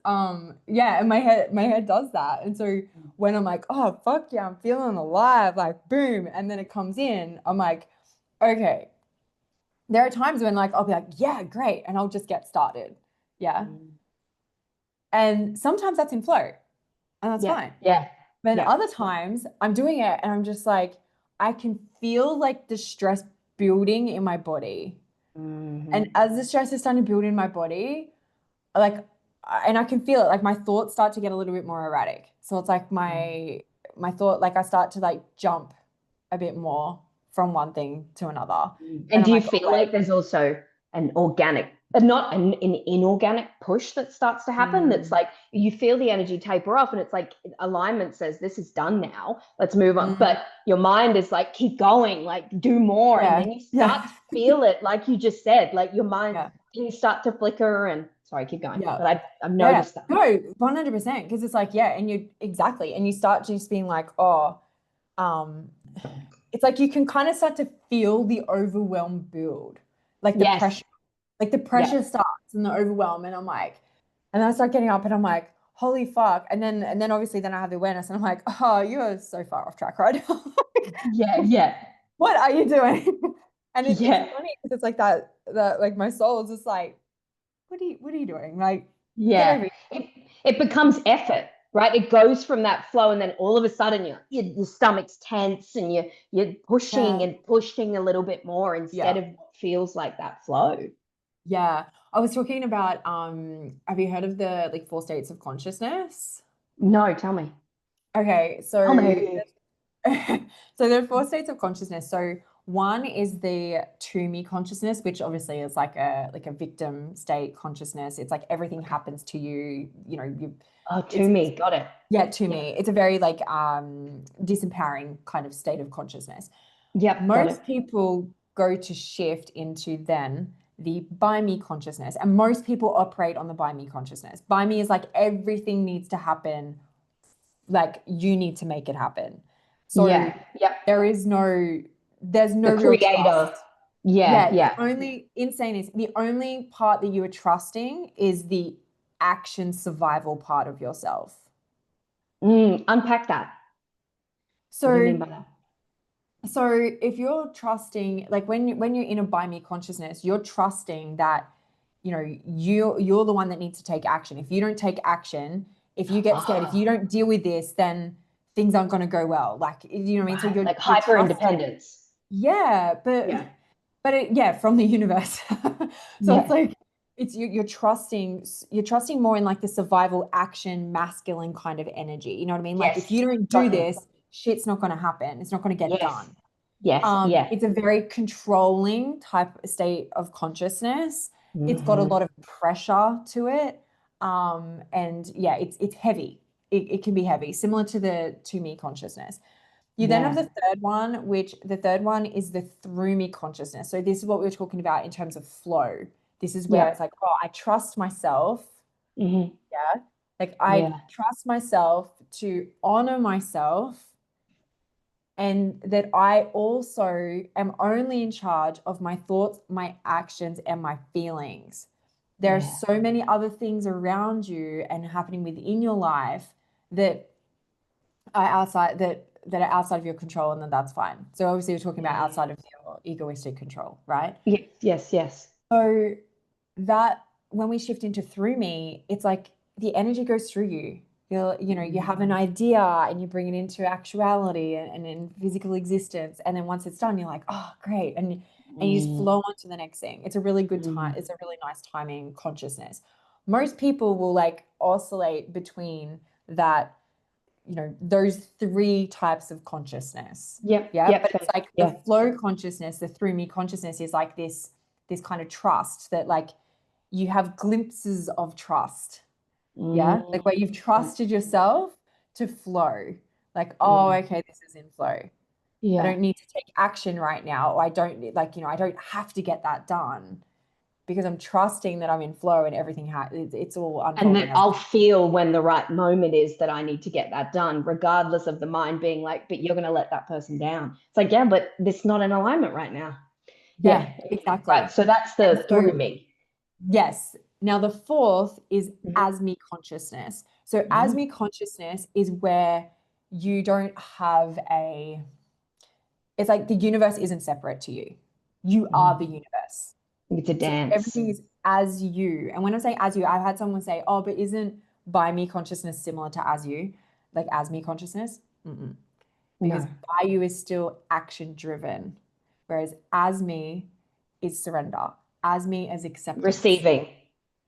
yeah, and my head does that. And so when I'm like, oh fuck yeah, I'm feeling alive, like boom, and then it comes in, I'm like, okay. There are times when like I'll be like, yeah, great, and I'll just get started. Yeah.
Mm.
And sometimes that's in flow, and that's
Yeah,
fine.
yeah,
But
yeah.
other times I'm doing it and I'm just like, I can feel like the stress building in my body.
Hmm.
And as the stress is starting to build in my body, like and I can feel it, like my thoughts start to get a little bit more erratic. So it's like my thought, like I start to like jump a bit more from one thing to another. And
And
I'm
do you
like, oh
feel
wait.
like there's also an organic, not an inorganic push that starts to happen? That's
Mm,
like you feel the energy taper off, and it's like alignment says, this is done now. Let's move on.
mm,
But your mind is like, keep going, like do more. And
yeah.
then you start
Yeah.
to feel it, like you just said, like your mind,
Yeah.
things start to flicker. And sorry, keep going.
Yeah.
But I've
Yeah.
noticed that.
No, 100%. Because it's like, yeah, and you exactly. And you start just being like, oh, um, it's like you can kind of start to feel the overwhelm build, like the
Yes.
pressure. Like the
Yeah.
pressure starts and the overwhelm, and I'm like, and then I start getting up and I'm like, holy fuck. And then obviously then I have the awareness and I'm like, oh, you're so far off track right now.
Yeah. Yeah.
What are you doing? And it's
Yeah.
funny because it's like that like my soul is just like, what are you doing? Like, get
Yeah,
over it.
it becomes effort, right? It goes from that flow, and then all of a sudden your stomach's tense, and you're pushing
Yeah.
and pushing a little bit more instead
Yeah.
of what feels like that flow.
Yeah. I was talking about have you heard of the like four states of consciousness?
No, tell me.
Okay,
Tell
so
me.
so there are four states of consciousness. So One is the to me consciousness, which obviously is like a victim state consciousness. It's like everything happens to you, you know, you
Oh,
it's
to me. Got it.
yeah, to
Yep.
me. It's a very like disempowering kind of state of consciousness.
Yep. Got it.
Most people go to shift into then the by me consciousness, and most people operate on the by me consciousness. By me is like everything needs to happen, like you need to make it happen. So
Yeah. Yep.
there is no, there's
The
no real
creator.
trust.
Yeah.
Yeah, the
Yeah.
only insane is the only part that you are trusting is the action survival part of yourself.
Unpack that. What do you
So
mean by that?
So if you're trusting, like when you're in a by me consciousness, you're trusting that, you know, you're the one that needs to take action. If you don't take action, if you get scared, if you
Ah,
don't deal with this, then things aren't going to go well. Like, you know what I mean? So
right. Like
you're
hyper
trusting.
independence.
Yeah,
Yeah.
but yeah, from the universe. So it's
Yeah.
like it's you're trusting more in like the survival action masculine kind of energy. You know what I mean? Like if
Yes.
you don't do
Got you.
this, shit's not going to happen. It's not going to get
Yes.
done.
Yes. Yeah.
It's a very controlling type of state of consciousness. It's got a
Hmm.
lot of pressure to it. And yeah, it's heavy. It can be heavy, similar to the to me consciousness. You then have
Yeah.
the third one, which the third one is the through me consciousness. So this is what we were talking about in terms of flow. This is where it's
Yep.
like, oh, I trust myself.
Hmm.
Yeah. Like I
Yeah.
trust myself to honor myself and that I also am only in charge of my thoughts, my actions, and my feelings. There are
Yeah.
so many other things around you and happening within your life that are outside of your control, and then that's fine. So obviously we're talking about
Yeah.
outside of your egoistic control, right?
Yes. Yes. Yes.
So that when we shift into through me, it's like the energy goes through you. You know, you have an
Mm.
idea and you bring it into actuality and in physical existence. And then once it's done, you're like, oh, great. And you just
Mm.
flow on to the next thing. It's a really good time.
Mm.
It's a really nice timing consciousness. Most people will like oscillate between that, you know, those three types of consciousness.
Yep.
Yeah.
Yep.
But it's
Fair.
like the
Yeah.
flow consciousness, the through me consciousness is like this kind of trust that like you have glimpses of trust. Yeah.
Mm.
Like where you've trusted yourself to flow. Like, oh,
Yeah.
okay, this is in flow. I
Yeah.
don't need to take action right now. Or I don't like, you know, I don't have to get that done because I'm trusting that I'm in flow and everything it's all
And
unfolding
then
as
I'll feel when the right moment is that I need to get that done, regardless of the mind being like, but you're going to let that person down. It's like, yeah, but this not in alignment right now. Yeah.
yeah,
Okay. Right.
exactly.
So that's
And
the
so
through me.
yes. Now, the fourth is
Mhm.
as me consciousness. So, as
Mhm.
me consciousness is where you don't have a, it's like the universe isn't separate to you. You are the
Mhm.
universe.
It's a
So,
dance.
everything is as you. And when I say as you, I've had someone say, oh, but isn't by me consciousness similar to as you? Like as me consciousness? Mm-mm. Because
No.
by you is still action driven, whereas as me is surrender, as me is acceptance.
Receiving.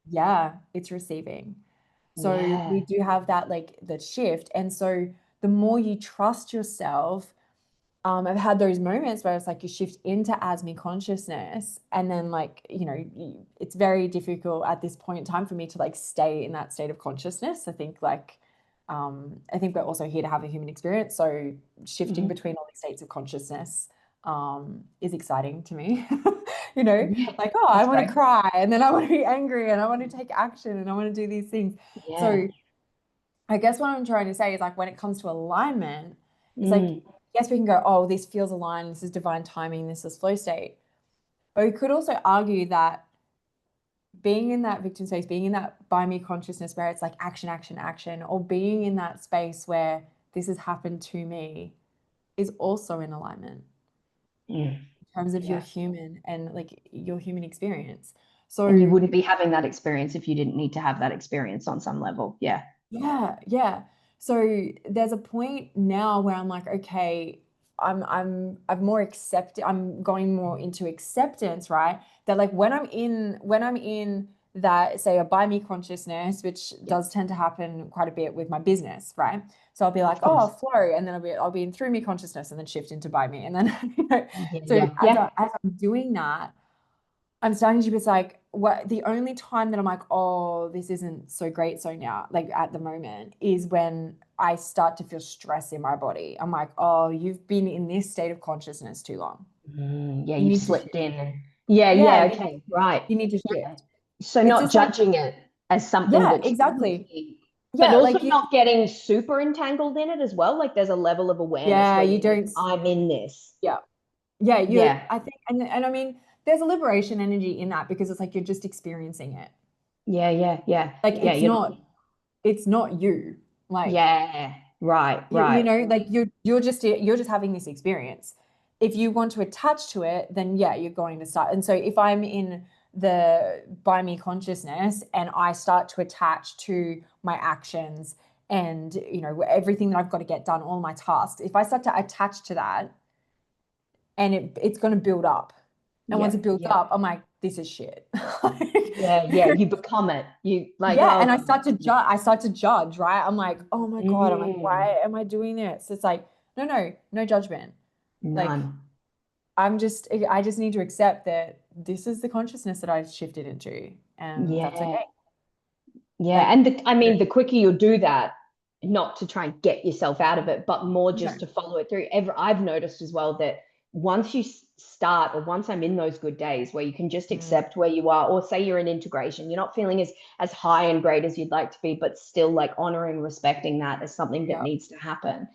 Yeah, it's receiving. So we
Yeah.
do have that like the shift. And so the more you trust yourself, I've had those moments where it's like you shift into ASME consciousness, and then like, you know, it's very difficult at this point in time for me to like stay in that state of consciousness. I think we're also here to have a human experience. So shifting
Mhm.
between all these states of consciousness is exciting to me. You know,
Yeah.
like, oh, I
That's
want
great.
to cry and then I want to be angry and I want to take action and I want to do these things.
Yeah.
So I guess what I'm trying to say is like when it comes to alignment, it's like,
Mm.
yes, we can go, oh, this feels aligned, this is divine timing, this is flow state. But we could also argue that being in that victim space, being in that by me consciousness where it's like action, action, action, or being in that space where this has happened to me is also in alignment
Mm.
in terms of your
Yeah.
human and like your human experience.
And you
So
wouldn't be having that experience if you didn't need to have that experience on some level. Yeah.
yeah, yeah. So there's a point now where I'm like, okay, I'm more I'm going more into acceptance, right? That like when I'm in that say a buy me consciousness, which
Yeah,
does tend to happen quite a bit with my business, right? So I'll be like,
of
oh,
course.
flow, and then I'll be in through me consciousness, and then shift into buy me, and then
Yeah,
so
yeah, yeah.
as I'm doing that, I'm starting to be like, what the only time that I'm like, oh, this isn't so great. So now, like at the moment, is when I start to feel stress in my body. I'm like, oh, you've been in this state of consciousness too long.
Yeah,
You
you've
need to
slipped
shift.
in. Yeah,
Yeah,
yeah, okay, right.
you need to
Yeah.
shift.
So
It's
not
just like,
judging it as something
yeah,
that shouldn't
exactly.
be, but
Yeah,
also
like you,
not getting super entangled in it as well. Like there's a level of awareness
yeah,
where
you
you're like,
don't,
I'm in this.
yeah, yeah,
Yeah,
I think, and I mean, there's a liberation energy in that because it's like you're just experiencing it.
yeah, yeah, yeah,
Like
yeah. You're not,
it's not you. Like,
yeah, right,
you
right.
know, like you're just having this experience. If you want to attach to it, then yeah, you're going to start. And so if I'm in the by me consciousness and I start to attach to my actions and everything that I've got to get done, all my tasks, if I start to attach to that, and it's going to build up, and once it
Yep,
builds
yep.
up, I'm like, this is shit.
Yeah, yeah. You become it. You like,
Yeah,
oh
and
God. Yeah.
I start to judge, right? I'm like, oh my God, I'm like,
Mm,
why am I doing this? It's like, no, no judgment. Like,
none.
I just need to accept that this is the consciousness that I shifted into, and that's
Yeah.
okay.
Yeah,
Like,
and I mean, the quicker you do that, not to try and get yourself out of it, but more
no,
just to follow it through. I've noticed as well that once you start, or once I'm in those good days where you can just
mm,
accept where you are, or say you're in integration, you're not feeling as high and great as you'd like to be, but still like honoring, respecting that as something that
yeah,
needs to happen.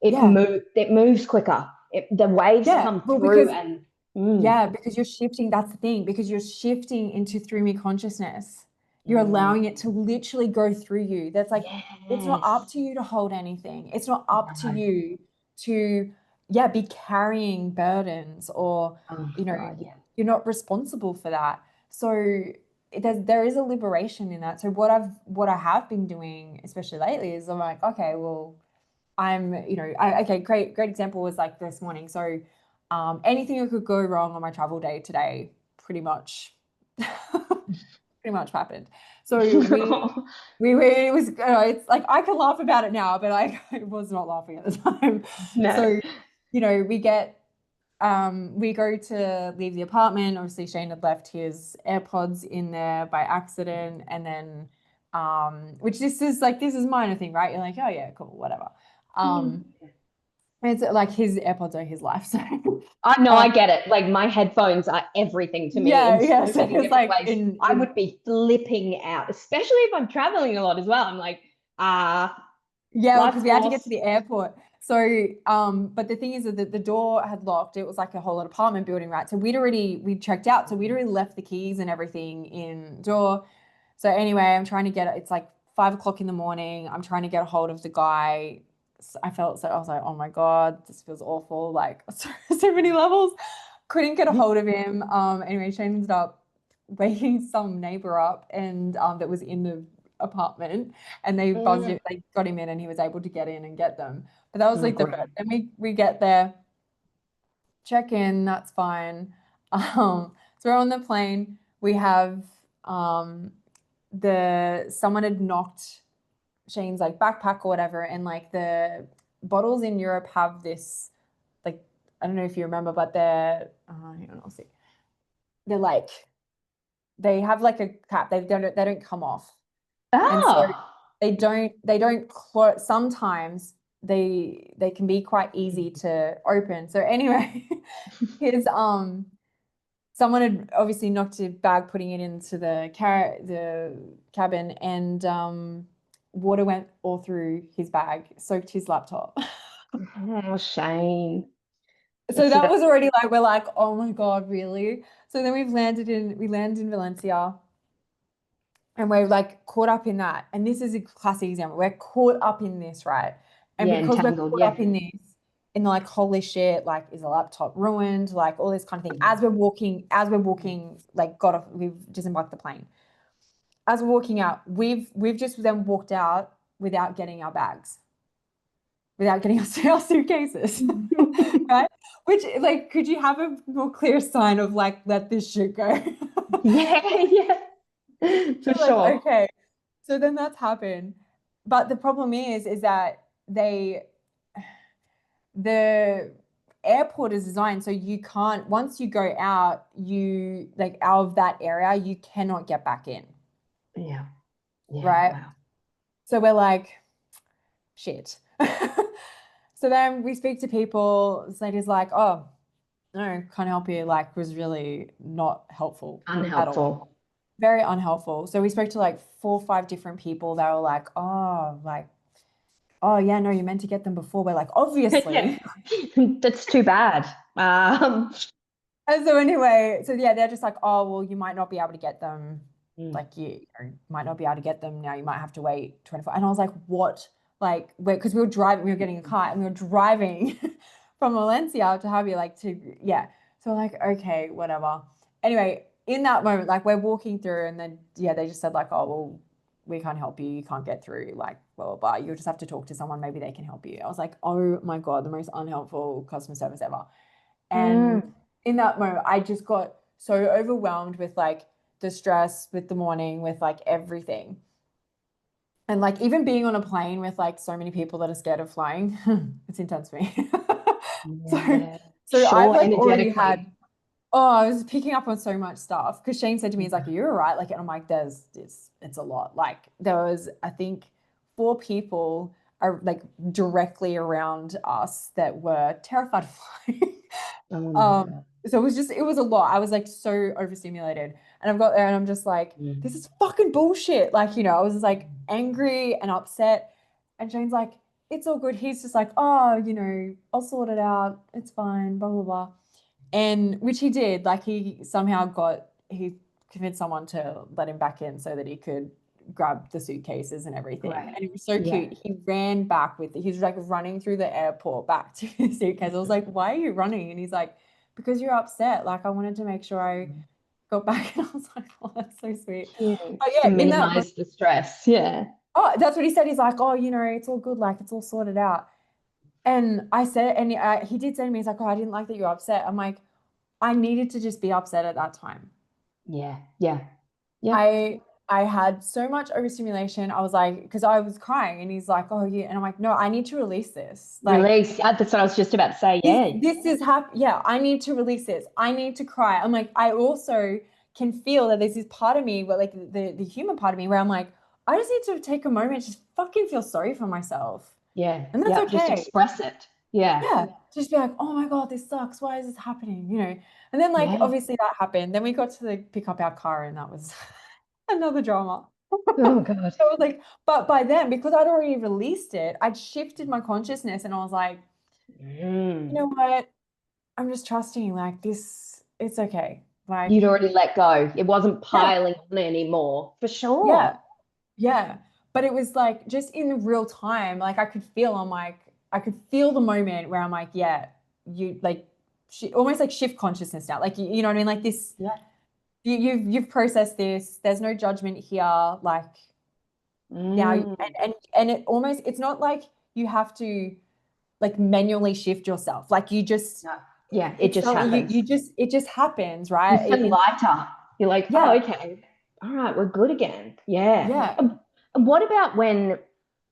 yeah,
It moves quicker. The waves
yeah.
come
Well,
through,
because
and
yeah, because you're shifting, that's the thing, because you're shifting into through me consciousness. You're
mm,
allowing it to literally go through you. That's like, it's not up
yes,
to you to hold anything. It's not up to
no,
you to, yeah, be carrying burdens or,
oh
you know,
God, yeah.
you're not responsible for that. So there is a liberation in that. So what I have been doing, especially lately, is I'm like, okay, well, okay, great example was like this morning. So anything that could go wrong on my travel day today pretty much pretty much happened. So it was it's like I can laugh about it now, but I was not laughing at the time.
No.
So, we go to leave the apartment. Obviously, Shane had left his AirPods in there by accident, and then which this is minor thing, right? You're like, oh yeah, cool, whatever. Um, it's like his AirPods are his life. So
I know,
uh,
I get it. Like my headphones are everything to me
yeah,
in
yeah.
so
So
many
it's
different
like
ways. I would be flipping out, especially if I'm traveling a lot as well. I'm like,
yeah,
life
because we had to get to
force.
the airport. So, but the thing is that the door had locked. It was like a whole apartment building, right? So we'd checked out. So we'd already left the keys and everything in door. So anyway, I'm trying to get it. It's like 5 o'clock in the morning. I'm trying to get a hold of the guy. I was like, oh my God, this feels awful. Like so many levels. Couldn't get a hold of him. Anyway, Shane ended up waking some neighbor up and that was in the apartment, and
Mm.
they got him in and he was able to get in and get them. But that was
Oh,
like the
great.
first. And we get there, check in, that's fine. So we're on the plane. We have the someone had knocked Shane's like backpack or whatever, and like the bottles in Europe have this like I don't know if you remember, but hang on, I'll see. They're like they have like a cap. They don't come off, and so
Oh.
they don't close. Sometimes they can be quite easy to open. So anyway, his someone had obviously knocked a bag, putting it into the cabin, and water went all through his bag, soaked his laptop.
Oh, shame.
So
So
that
that,
was already like we're like, oh my God, really? So then we landed in Valencia, and we're like caught up in that. And this is a classic example. We're caught up in this, right? And
yeah,
because we're
entangled.
caught
Yeah.
up in this, and like, holy shit, like, is the laptop ruined? Like all this kind of thing. As we're walking, like got off, we've disembarked the plane. As we're walking out, we've just then walked out without getting our bags, without getting our suitcases. Right? Which, like, could you have a more clear sign of like, let this shit go?
Yeah, yeah. For
Like,
sure.
okay. So then that's happened. But the problem is that the airport is designed so you can't, once you go out, you like out of that area, you cannot get back in,
Yeah. Yeah.
right?
Wow.
So we're like, shit. So then we speak to people. This lady's like, oh, no, can't help you. Like, was really not helpful at all.
Unhelpful.
Very unhelpful. So we spoke to like 4 or 5 different people. They were like, oh yeah, no, you meant to get them before. We're like,
Yeah.
obviously.
That's too bad.
And so anyway, so yeah, they're just like, oh, well, you might not be able to get them.
Mm.
Like you might not be able to get them now. You might have to wait 24. And I was like, what? Like, because we were driving, we were getting a car and we were driving from Valencia to Javi, like yeah. So like, okay, whatever. Anyway, in that moment, like we're walking through and then, yeah, they just said like, oh, well, we can't help you. You can't get through, like, blah, blah, blah. You'll just have to talk to someone. Maybe they can help you. I was like, oh my God, the most unhelpful customer service ever. And
Mm.
in that moment, I just got so overwhelmed with like the stress, with the morning, with like everything. And like even being on a plane with like so many people that are scared of flying, it's intense for me. So,
Yeah.
so I've
Sure,
like already had,
energetically.
oh, I was picking up on so much stuff because Shane said to me, he's like, are you all right? Like, and I'm like, it's a lot. Like there was, I think, 4 people are like directly around us that were terrified of flying.
Oh my
Um,
God.
so it was a lot. I was like so overstimulated. And I've got there and I'm just like, this
Mm.
is fucking bullshit. Like, I was just like angry and upset. And Jane's like, it's all good. He's just like, oh, I'll sort it out. It's fine, blah, blah, blah. And which he did. Like he convinced someone to let him back in so that he could grab the suitcases and everything.
Great.
And it was so
Yeah.
cute. He ran back with it. He was like running through the airport back to his suitcase. I was like, why are you running? And he's like, because you're upset. Like I wanted to make sure I got back. And I was like, oh, that's so sweet.
Cute.
But
To
yeah, in that
minimize the stress. Yeah.
oh, that's what he said. He's like, oh, it's all good. Like it's all sorted out. And I said, and he did say to me, he's like, oh, I didn't like that you were upset. I'm like, I needed to just be upset at that time.
Yeah. Yeah. Yeah.
I had so much overstimulation. I was like, because I was crying, and he's like, "Oh, yeah," and I'm like, "No, I need to release this. Like,
Release. That's what I was just about to say. Yeah.
this is Yeah, I need to release this. I need to cry." I'm like, I also can feel that there's this part of me, where like the human part of me, where I'm like, I just need to take a moment to just fucking feel sorry for myself,
Yeah.
and that's
Yeah. Just
okay.
express it. Yeah.
Yeah, just be like, oh my God, this sucks. Why is this happening? And then like
Yeah.
obviously that happened. Then we got to pick up our car, and that was another drama.
Oh God.
I was like, but by then, because I'd already released it, I'd shifted my consciousness and I was like, you
Mm.
know what? I'm just trusting like this, it's okay.
You'd
Like,
already let go. It wasn't
yeah,
piling on anymore. For
yeah,
sure.
yeah. But it was like just in real time, like I could feel the moment where I'm like, yeah, you like almost like shift consciousness now. Like you know what I mean? Like this,
Yeah.
you've processed this, there's no judgment here. Like now
Mm.
and it's not like you have to like manually shift yourself. Like you just
No. Yeah. It
it's
just
something
happens.
it just happens,
You
right?
feel lighter. You're like, oh,
Yeah,
okay. All right, we're good again. Yeah.
yeah.
And what about when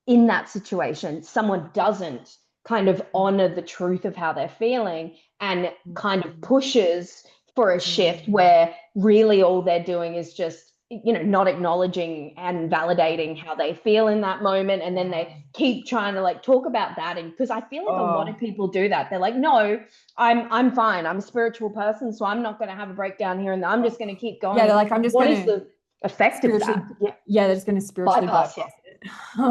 in that situation, someone doesn't kind of honor the truth of how they're feeling and kind of
Mm,
pushes for a shift
mm.
where really all they're doing is just, not acknowledging and validating how they feel in that moment. And then they
Yeah.
keep trying to like talk about that. And because I feel like a lot of
Oh,
people do that. They're like, no, I'm fine. I'm a spiritual person, so I'm not going to have a breakdown here and I'm just going to keep
yeah, they're
going.
like, I'm just
What is
gonna
the effect of
spiritually,
that? Yeah,
yeah, they're just gonna spiritually
bypass, yeah,
bypass it.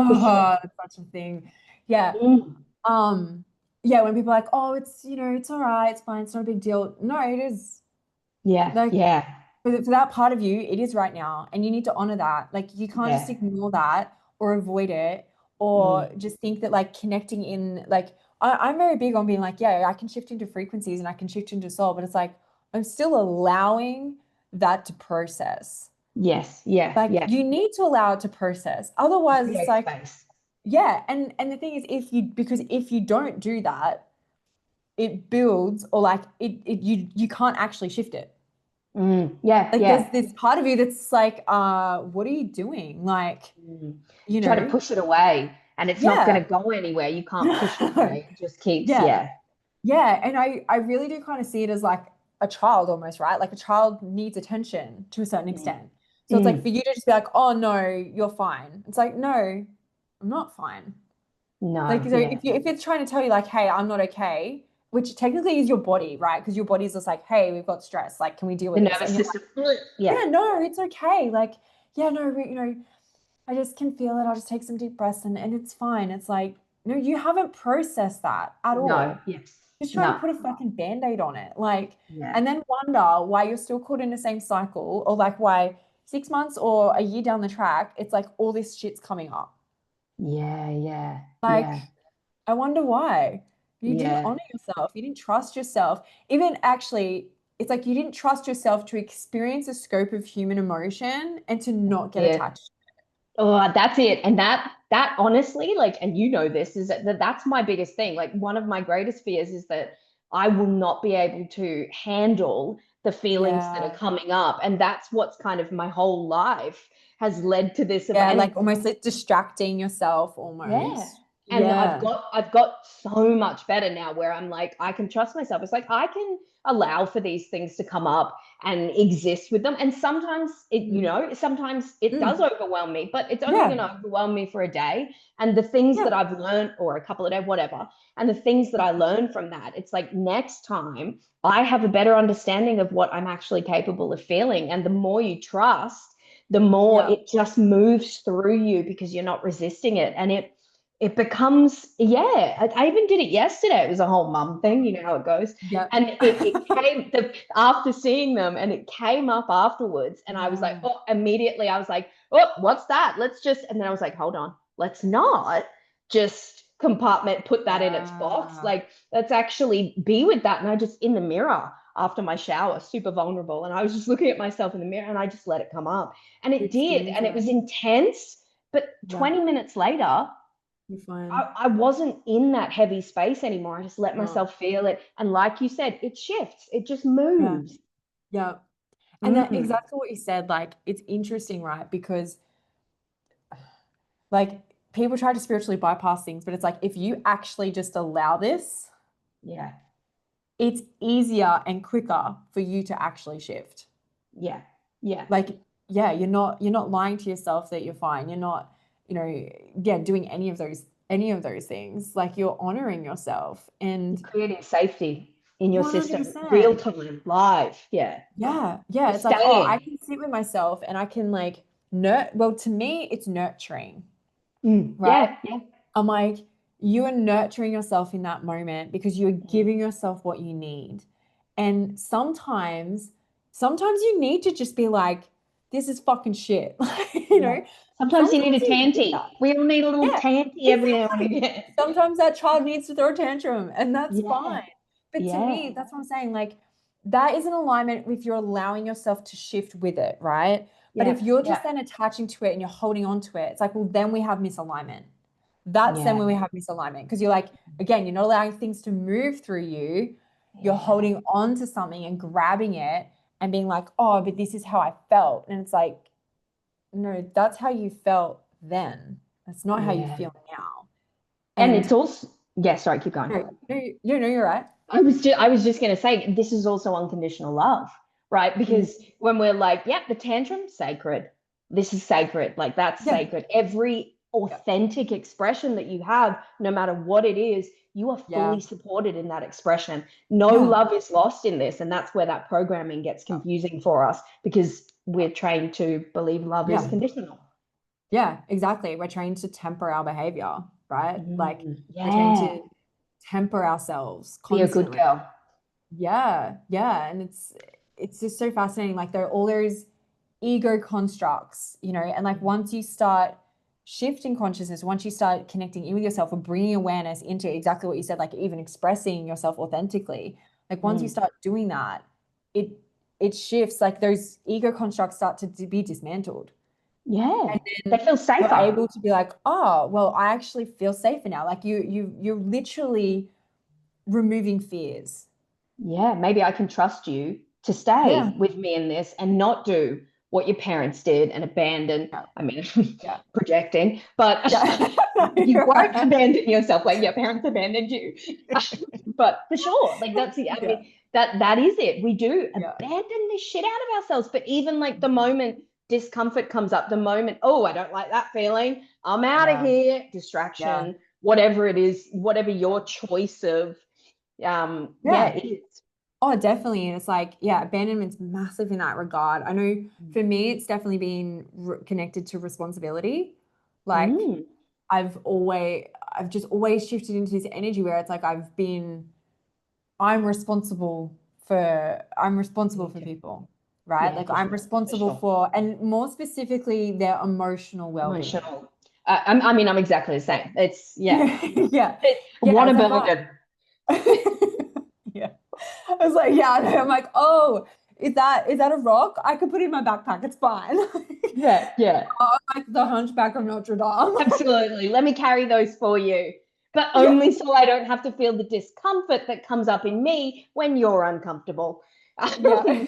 for sure.
Oh, that's such a thing. Yeah.
Mm.
Um, yeah, when people are like, oh, it's all right, it's fine, it's not a big deal. No, it is.
Yeah,
Like
yeah,
for that part of you, it is right now, and you need to honor that. Like you can't just
yeah.
ignore that or avoid it or
Mm.
just think that like connecting in like I'm very big on being like, yeah, I can shift into frequencies and I can shift into soul, but it's like I'm still allowing that to process.
Yes, yeah,
Like
yeah.
you need to allow it to process.
To
Otherwise, it's
create
like,
space.
yeah, and the thing is, because if you don't do that, it builds or like you can't actually shift it.
Yeah,
Like there's
yeah.
this part of you that's like, what are you doing? Like,
Mm.
you
Try to
know,
push it away, and it's not going
yeah.
to go anywhere. You can't push it away. It just keeps,
Yeah.
yeah.
Yeah. And I really do kind of see it as like a child almost, right? Like a child needs attention to a certain
Mm.
extent. So it's like for
Mm.
you to just be like, oh no, you're fine. It's like, no, I'm not fine. Like,
No,
so
yeah.
if it's trying to tell you like, hey, I'm not okay, which technically is your body, right? Because your body's just like, hey, we've got stress. Like, can we deal
The
with this?
nervous
And you're
system.
like,
Yeah.
yeah, no, it's okay. Like, yeah, no, I just can feel it. I'll just take some deep breaths and it's fine. It's like, no, you haven't processed that at
No,
all.
yes.
Just trying to
No.
put a fucking band-aid on it. Like,
Yeah.
and then wonder why you're still caught in the same cycle or like why 6 months or a year down the track, it's like all this shit's coming up.
Yeah, yeah,
Like,
yeah,
I wonder why. You didn't
yeah.
honor yourself. You didn't trust yourself. Even actually, it's like you didn't trust yourself to experience the scope of human emotion and to not get
Yeah.
attached.
Oh, that's it. And that honestly, like, and you know this, is that's my biggest thing. Like one of my greatest fears is that I will not be able to handle the feelings that are
Yeah.
coming up. And that's what's kind of my whole life has led to this.
Yeah,
And
like almost like distracting yourself
yeah.
almost.
And
Yeah.
I've got so much better now where I'm like I can trust myself. It's like I can allow for these things to come up and exist with them. And sometimes
Mm.
sometimes it does
Mm.
overwhelm me, but it's only going
Yeah.
to overwhelm me for a day. And the things that
Yeah.
I've learned, or a couple of days, whatever, and the things that I learn from that, it's like next time I have a better understanding of what I'm actually capable of feeling. And the more you trust, the more
Yeah.
it just moves through you because you're not resisting it. And it becomes, yeah, I even did it yesterday. It was a whole mum thing, you know how it goes.
Yeah.
And it came after seeing them, and it came up afterwards, and I was like,
Yeah.
oh, immediately I was like, oh, what's that? Let's just, and then I was like, hold on, let's not just compartment put that in its box.
Yeah.
Like, let's actually be with that. And I just, in the mirror after my shower, super vulnerable, and I was just looking at myself in the mirror, and I just let it come up, and it did,
Experience
and it
it.
was intense. But
Yeah.
20 minutes later,
You're fine.
I wasn't in that heavy space anymore. I just let
No.
myself feel it. And like you said, it shifts, it just
Yeah.
moves.
Yeah. And that
Mm,
exactly what you said, like it's interesting, right? Because like people try to spiritually bypass things, but it's like if you actually just allow this,
yeah,
it's easier and quicker for you to actually shift.
yeah, yeah.
Like, yeah, you're not lying to yourself that you're fine. You're not, yeah, doing any of those things. Like you're honoring yourself
You're
and
creating safety in your system, real
100%.
time, live. Yeah.
Yeah, yeah.
You're
It's like, oh, I
staying.
can sit with myself and I can like well, to me, it's nurturing, right?
Yeah, yeah,
I'm like, you are nurturing yourself in that moment because you're
mm,
giving yourself what you need. And sometimes you need to just be like, this is fucking shit.
yeah. Sometimes you need
Sometimes
a
you need
tanty.
that.
We all need a little
Yeah,
tanty every now and
exactly.
again.
Sometimes that child needs to throw a tantrum, and that's
Yeah,
fine. But to
yeah,
me, that's what I'm saying. Like, that is in alignment with you're allowing yourself to shift with it, right? But if
yeah,
you're
yeah,
just then attaching to it and you're holding on to it, it's like, well, then we have misalignment. That's then
yeah,
when we have misalignment because you're like, again, you're not allowing things to move through you. You're
yeah,
holding on to something and grabbing it and being like, oh, but this is how I felt. And it's like, no, that's how you felt then. That's not how you
yeah.
feel now.
And
And
it's also, yeah, sorry, keep going.
you're right.
I was just going to say this is also unconditional love, right?
Mm,
Because when we're like, yeah, the tantrum sacred. This is sacred. Like that's
yeah,
sacred. Every
yeah,
authentic expression that you have, no matter what it is, you are
yeah,
fully supported in that expression. No
yeah,
love is lost in this, and that's where that programming gets confusing for us because we're trained to believe love is
yeah,
conditional.
yeah, exactly. We're trained to temper our behavior, right? Like we're trained
Yeah,
to temper ourselves
be a good
constantly.
girl.
Yeah, yeah, and it's just so fascinating. Like there are all those ego constructs, and like once you start shifting consciousness, once you start connecting in with yourself or bringing awareness into exactly what you said, like even expressing yourself authentically, like once you
Mm.
start doing that, it it shifts. Like those ego constructs start to be dismantled,
Yeah,
and
they
then
feel
you're
safer.
able to be like, oh, well, I actually feel safer now. Like you're literally removing fears.
Yeah, maybe I can trust you to
Yeah.
stay with me in this and not do what your parents did and abandon.
Yeah.
I mean,
Yeah.
projecting, but
Yeah.
you
You're
won't
right.
abandon yourself like your parents abandoned you. But for sure, like that's the, I
Yeah.
mean, that is it. We do
Yeah.
abandon the shit out of ourselves. But even like the moment discomfort comes up, the moment, oh, I don't like that feeling, I'm out of
Yeah.
here,
Yeah.
distraction, whatever it is, whatever your choice of yeah,
Yeah.
it is.
Oh, definitely. And it's like, yeah, abandonment's massive in that regard. I know for me, it's definitely been connected to responsibility. Like,
Mm,
I've just always shifted into this energy where it's like I'm responsible I'm responsible
me
for
too.
people, right?
Yeah,
Like
for
I'm
sure, for
responsible
sure.
for, and more specifically, their emotional well-being.
Emotional. I mean, I'm exactly the same. It's yeah.
Yeah, yeah,
It,
yeah.
what a
It's like,
burden.
yeah. I was like, yeah, I know. I'm like, oh, is that a rock? I could put it in my backpack. It's fine.
Yeah, yeah.
Oh, like the Hunchback of Notre Dame.
Absolutely. Let me carry those for you. But
Yeah,
only so I don't have to feel the discomfort that comes up in me when you're uncomfortable.
yeah,
So
yeah,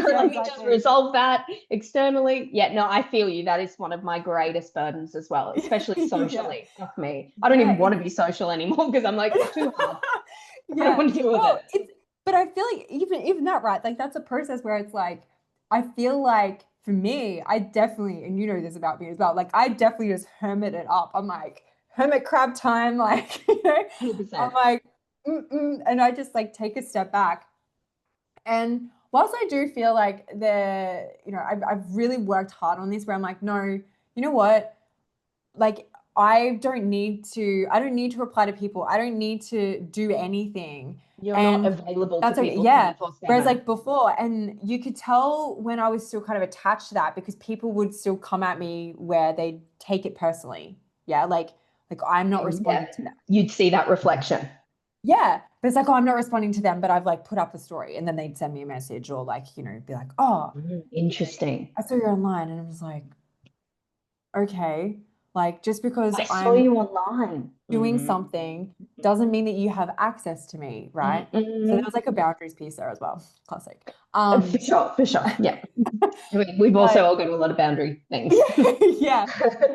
let me just
exactly.
resolve that externally. Yeah, no, I feel you. That is one of my greatest burdens as well, especially
Yeah,
socially. Fuck me. I don't
yeah,
even want to be social anymore because I'm like, it's too hard. I don't
yeah.
want to deal with
Oh,
it.
but I feel like even that, right? Like that's a process where it's like, I feel like for me, I definitely, and you know this about me as well, like I definitely just hermit it up. I'm like, hermit crab time, like, I'm
100%.
like, and I just like take a step back. And whilst I do feel like I've really worked hard on this where I'm like, no, you know what? Like I don't need to reply to people. I don't need to do anything.
You're not
And
available to
that's okay.
people
Yeah. Whereas
24/7.
like before, and you could tell when I was still kind of attached to that because people would still come at me where they take it personally. Yeah. Like I'm not
Yeah,
responding to them.
you'd see that reflection.
Yeah. But it's like, oh, I'm not responding to them, but I've like put up a story and then they'd send me a message or like, be like, oh,
Interesting.
I saw you online. And I was like, okay, like just because
I saw
I'm
you online.
doing something doesn't mean that you have access to me, right? So there was like a boundaries piece there as well. Classic.
For sure, for sure. Yeah. We've also
But
all got a lot of boundary things.
yeah, yeah.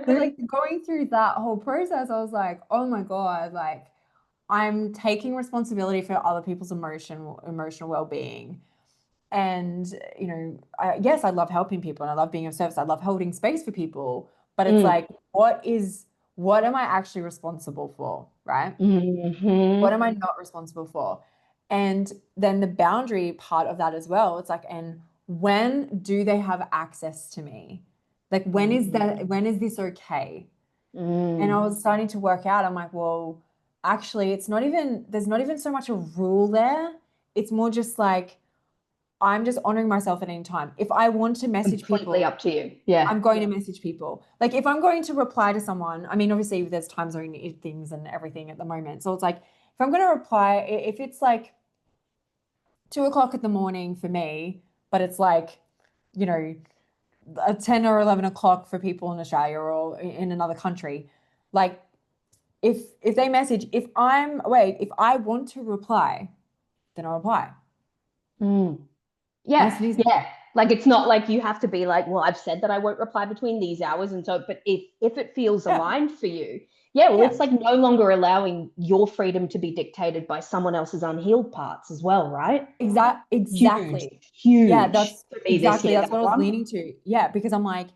But like going through that whole process, I was like, oh my God, like I'm taking responsibility for other people's emotional well-being. And yes, I love helping people and I love being of service. I love holding space for people, but it's
Mm.
like, what am I actually responsible for, right? What
Hmm.
am I not responsible for? And then the boundary part of that as well, it's like, and when do they have access to me? Like, when is this okay? And I
Mm.
was starting to work out, I'm like, well, actually, there's not even so much a rule there. It's more just like, I'm just honoring myself at any time. If I want to message
Completely
people,
up to you. Yeah.
I'm going to message people. Like if I'm going to reply to someone, I mean, obviously there's time zone things and everything at the moment. So it's like if I'm going to reply, if it's like 2 o'clock in the morning for me, but it's like, you know, 10 or 11 o'clock for people in Australia or in another country, like if they message, if I want to reply, then I'll reply.
Mm.
Nice
Yeah,
and easy.
yeah. Like it's not like you have to be like, well, I've said that I won't reply between these hours, and so. But if it feels
Yeah.
aligned for you, yeah, well,
Yeah.
it's like no longer allowing your freedom to be dictated by someone else's unhealed parts as well, right? Huge,
Exactly. Yeah,
huge
that's
for me this
exactly
year,
that's
that
what I was
one.
leaning to. Yeah, because I'm like,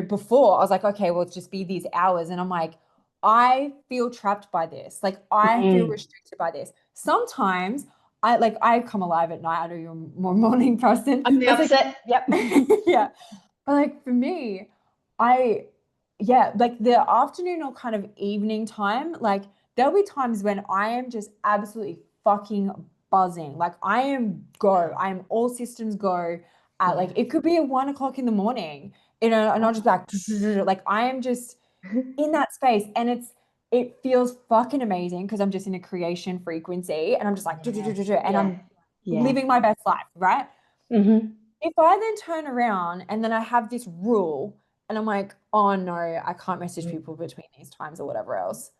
before I was like, okay, well, it's just be these hours. And I'm like, I feel trapped by this. Like I feel
Mm.
restricted by this. Sometimes I come alive at night. I know you're a more morning person,
I'm the
but it's like,
opposite. Yep.
yeah. But like for me, I yeah, like the afternoon or kind of evening time, like there'll be times when I am just absolutely fucking buzzing. Like I am all systems go at like
Yeah.
it could be at 1 o'clock in the morning, and I'll just be
Oh.
like I am just in that space and it feels fucking amazing because I'm just in a creation frequency and I'm just like
Yeah.
and
Yeah.
I'm
Yeah.
living my best life, right?
Hmm.
If I then turn around and then I have this rule and I'm like, oh no, I can't message people between these times or whatever else.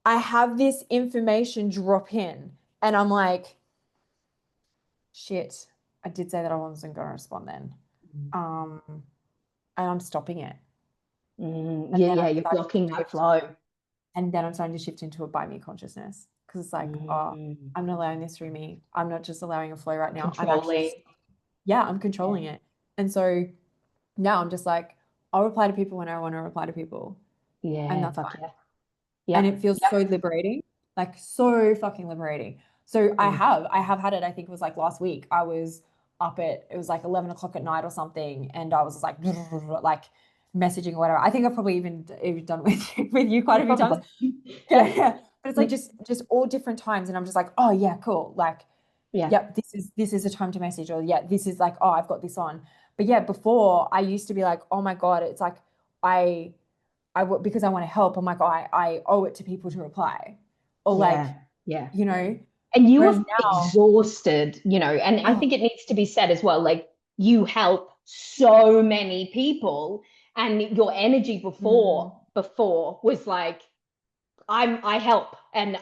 I have this information drop in and I'm like, shit. I did say that I wasn't going to respond then. Um, and I'm stopping it. And
Yeah,
then
yeah,
I'm
you're
starting to
blocking that
shift,
flow.
and then I'm starting to shift into a by me consciousness because it's like, oh,
Mm,
I'm not allowing this through me. I'm not just allowing a flow right now. I'm actually,
controlling.
yeah, I'm
Yeah,
controlling it. And so now I'm just like, I'll reply to people when I want to reply to people, and
yeah,
that's
fuck
fine.
yeah.
And
Yep,
it feels so
yep.
liberating, like so fucking liberating. So
Mm,
I have had it. I think it was like last week. I was up at it was like 11 o'clock at night or something, and I was like like messaging or whatever. I think I've probably even done it with you quite
yeah,
a few times.
probably.
Yeah,
Yeah.
yeah. But it's like
Mm,
just all different times, and I'm just like, oh yeah, cool. Like,
yeah,
yep, this is a time to message, or yeah, this is like, oh, I've got this on. But yeah, before I used to be like, oh my God, it's like I because I want to help. I'm like, oh, I owe it to people to reply, or like,
yeah, yeah.
you know.
And you
Whereas
were
now,
exhausted, and I
oh
think it needs to be said as well, like you help so many people, and your energy
mm,
before was like, I help, and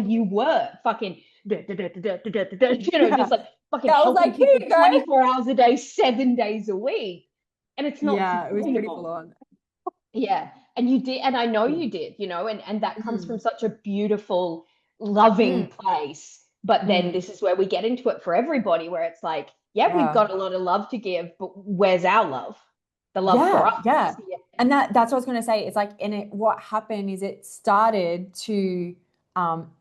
you were fucking
yeah,
just like fucking
yeah, I was like,
helping
here
people
you go.
24 hours a day, 7 days a week. And it's not
Yeah, it was pretty full
sustainable.
on.
Yeah. And you did, and I know
Mm,
you did, and that comes from
mm,
such a beautiful, loving
mm,
place. But then
mm.
this is where we get into it for everybody, where it's like, yeah, we've
Yeah,
got a lot of love to give, but where's our love? The love for
yeah,
us.
yeah.
Yeah.
And that's what I was going to say. It's like, and it what happened is it started to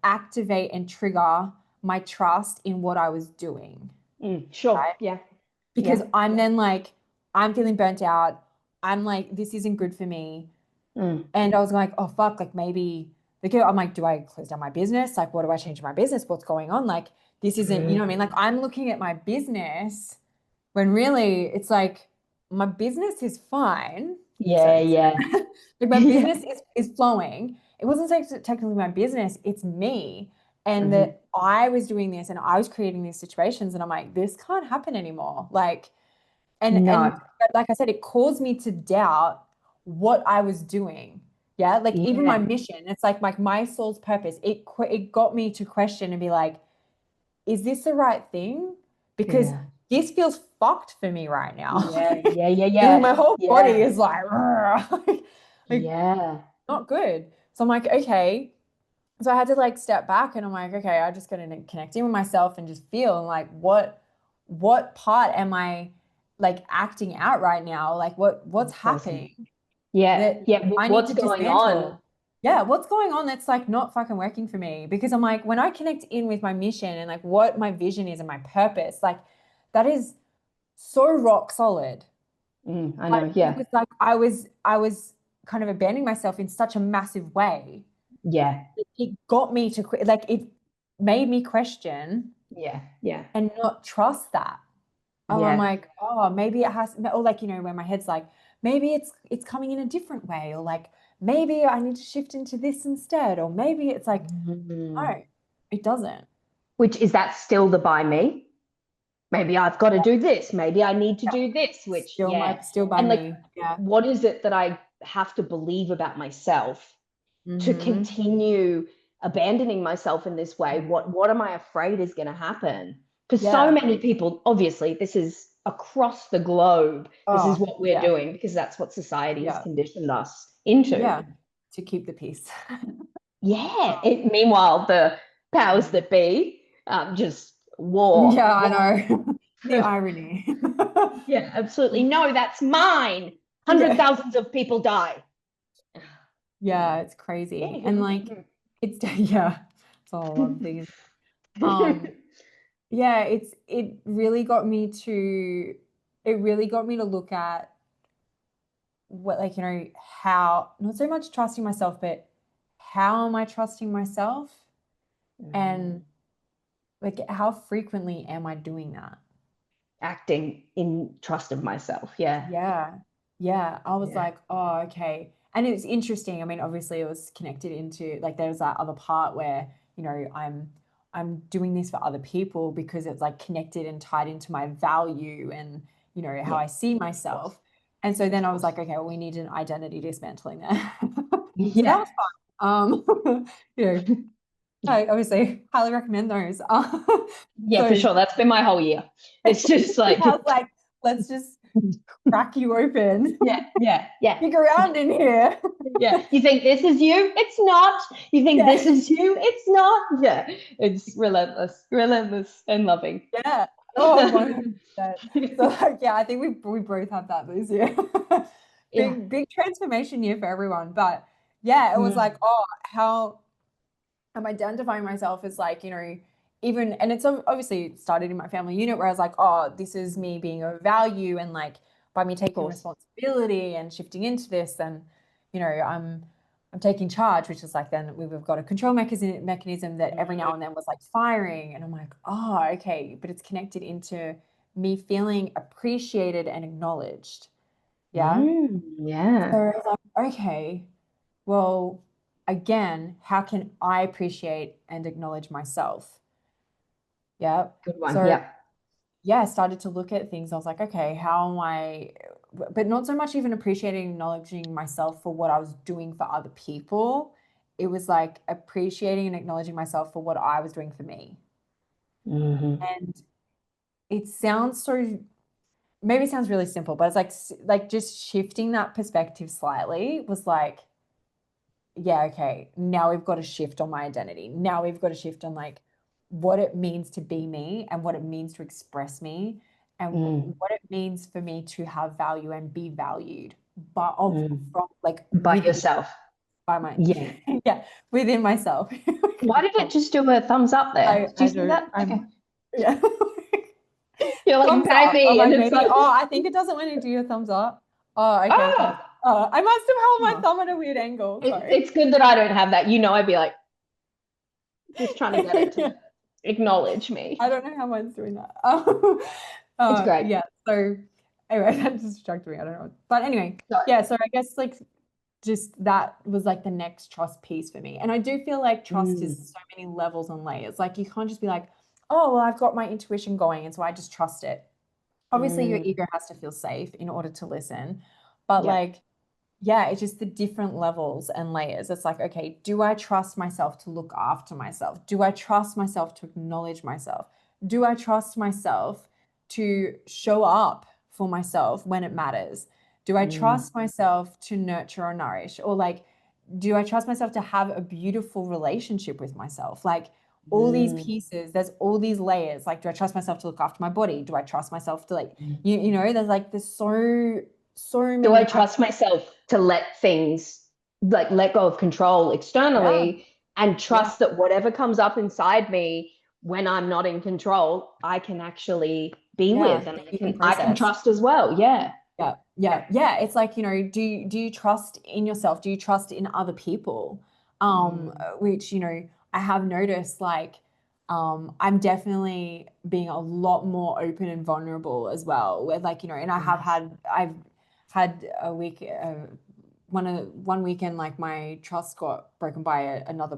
activate and trigger my trust in what I was doing,
Sure.
right?
Yeah.
Because
Yeah.
I'm then like, I'm feeling burnt out. I'm like, this isn't good for me.
Mm.
And I was like, oh fuck, like maybe I'm like, do I close down my business? Like, what do I change in my business? What's going on? Like, this isn't, you know what I mean? Like, I'm looking at my business when really it's like my business is fine.
Yeah.
So
Yeah.
like my
Yeah.
business is flowing. It wasn't technically my business, it's me. And
Mhm.
that I was doing this and I was creating these situations, and I'm like, this can't happen anymore. Like, and
No.
like I said, it caused me to doubt what I was doing. Yeah, like even my
Yeah.
mission, it's like my soul's purpose. It got me to question and be like, is this the right thing? Because
Yeah.
this feels fucked for me right now.
Yeah. Yeah. Yeah.
Like
Yeah.
my whole body
Yeah.
is like, like
Yeah.
not good. So I'm like, okay. So I had to like step back, and I'm like, okay, I just gotta connect in with myself and just feel, and like what part am I like acting out right now? Like what's
Awesome.
happening
Yeah.
that
Yeah.
I need
What's
to
going on?
dismantle? Yeah, what's going on that's like not fucking working for me? Because I'm like, when I connect in with my mission and like what my vision is and my purpose, like that is so rock solid.
I
But
know.
it
Yeah.
was like I was kind of abandoning myself in such a massive way.
Yeah.
It got me to quit. Like it made me question
Yeah. Yeah.
and not trust that. And I'm
Yeah.
like, oh, maybe it has, or like, you know, where my head's like, maybe it's coming in a different way, or like maybe I need to shift into this instead, or maybe it's like,
Mm.
no, it doesn't.
Which is that still the by me? Maybe I've got to do this. Maybe I need to
Yeah,
do this, which, yeah.
still by
And like,
me. Yeah.
what is it that I have to believe about myself to
Mm-hmm.
continue abandoning myself in this way? What am I afraid is going to happen? Because so
Yeah.
many people, obviously, this is across the globe. This is
Oh,
what we're
yeah.
doing because that's what society has
Yeah.
conditioned us into.
Yeah. To keep the peace.
Yeah. Meanwhile, the powers that be just war,
Yeah, I
war.
know. The irony.
Yeah, absolutely. No, that's mine. Hundred
Yeah.
thousands of people die.
Yeah, it's crazy. And
Anywho.
like it's yeah, it's all a lot of things. Um, yeah, it really got me to look at what, like, you know, how not so much trusting myself, but how am I trusting myself, and like how frequently am I doing that?
Acting in trust of myself. Yeah.
Yeah. Yeah. I was
Yeah.
like, oh, okay. And it's interesting. I mean, obviously it was connected into like there's that other part where, you know, I'm doing this for other people because it's like connected and tied into my value and, you know, how
Yeah.
I see
Of course.
myself. And so
Of
then I was
course.
like, okay, well, we need an identity dismantling there. So that
Yeah.
was fun. You know, I obviously highly recommend those.
Yeah, for
So
sure. That's been my whole year. It's just
I
like,
was like, let's just crack you open,
yeah.
dig around in here.
Yeah. You think this is you? It's not. You think
Yeah,
this is you? It's not. Yeah. It's relentless, relentless and loving.
yeah. Oh, 100%. So like, yeah, I think we both have that this year.
Yeah.
Big transformation year for everyone. But yeah, it was like,
Mm.
oh, how I'm identifying myself as like, even, and it's obviously started in my family unit where I was like, oh, this is me being of value, and like by me
Of
taking
course.
responsibility and shifting into this, then, I'm taking charge, which is like, then we've got a control mechanism that every now and then was like firing. And I'm like, oh, okay, but it's connected into me feeling appreciated and acknowledged. Yeah. So
Yeah.
I was like, okay, well, again, how can I appreciate and acknowledge myself? Yeah.
Good one.
So
Yeah.
yeah, I started to look at things. I was like, okay, how am I, but not so much even appreciating, acknowledging myself for what I was doing for other people. It was like appreciating and acknowledging myself for what I was doing for me.
Hmm.
And it sounds so, maybe it sounds really simple, but it's like just shifting that perspective slightly was like, yeah, okay, now we've got to shift on my identity. Now we've got to shift on like what it means to be me and what it means to express me and
Mm.
what it means for me to have value and be valued, but of
Mm.
from like
By
within
yourself.
by my
Yeah.
yeah, within myself.
Why did it just do a thumbs up there? Do
I
you see
do.
that? Okay.
Yeah.
You're like,
Thumbs up. I'm
maybe. And
like,
it's
maybe.
like,
Oh, I think it doesn't when you do a thumbs up. Oh, okay,
oh,
thanks. I must have held my
oh.
thumb at a weird angle. Sorry.
It's good that I don't have that. I'd be like, just trying to get it to
Yeah.
acknowledge me.
I don't know how mine's doing that.
It's great.
Yeah. So anyway, that just distracted me. I don't know. But anyway,
So,
yeah. So I guess like just that was like the next trust piece for me. And I do feel like trust is
mm,
so many levels and layers. Like you can't just be like, oh, well, I've got my intuition going, and so I just trust it. Obviously, your
mm,
ego has to feel safe in order to listen. But
yeah.
like yeah, it's just the different levels and layers. It's like, okay, do I trust myself to look after myself? Do I trust myself to acknowledge myself? Do I trust myself to show up for myself when it matters? Do I
Mm,
trust myself to nurture or nourish? Or like, do I trust myself to have a beautiful relationship with myself? Like, all these
mm,
pieces, there's all these layers. Like, do I trust myself to look after my body? Do I trust myself to like,
mm.
there's so
Do I
many
trust myself to let things like let go of control
yeah,
externally and
yeah,
trust that whatever comes up inside me when I'm not in control, I can actually be
yeah,
with and
that you can
I can
process.
trust as well. Yeah.
Yeah,
Yeah.
yeah, yeah. It's like, do you trust in yourself? Do you trust in other people?
Mm,
Which, I have noticed like I'm definitely being a lot more open and vulnerable as well. Where like, and
nice.
I've had a week one weekend like my trust got broken by another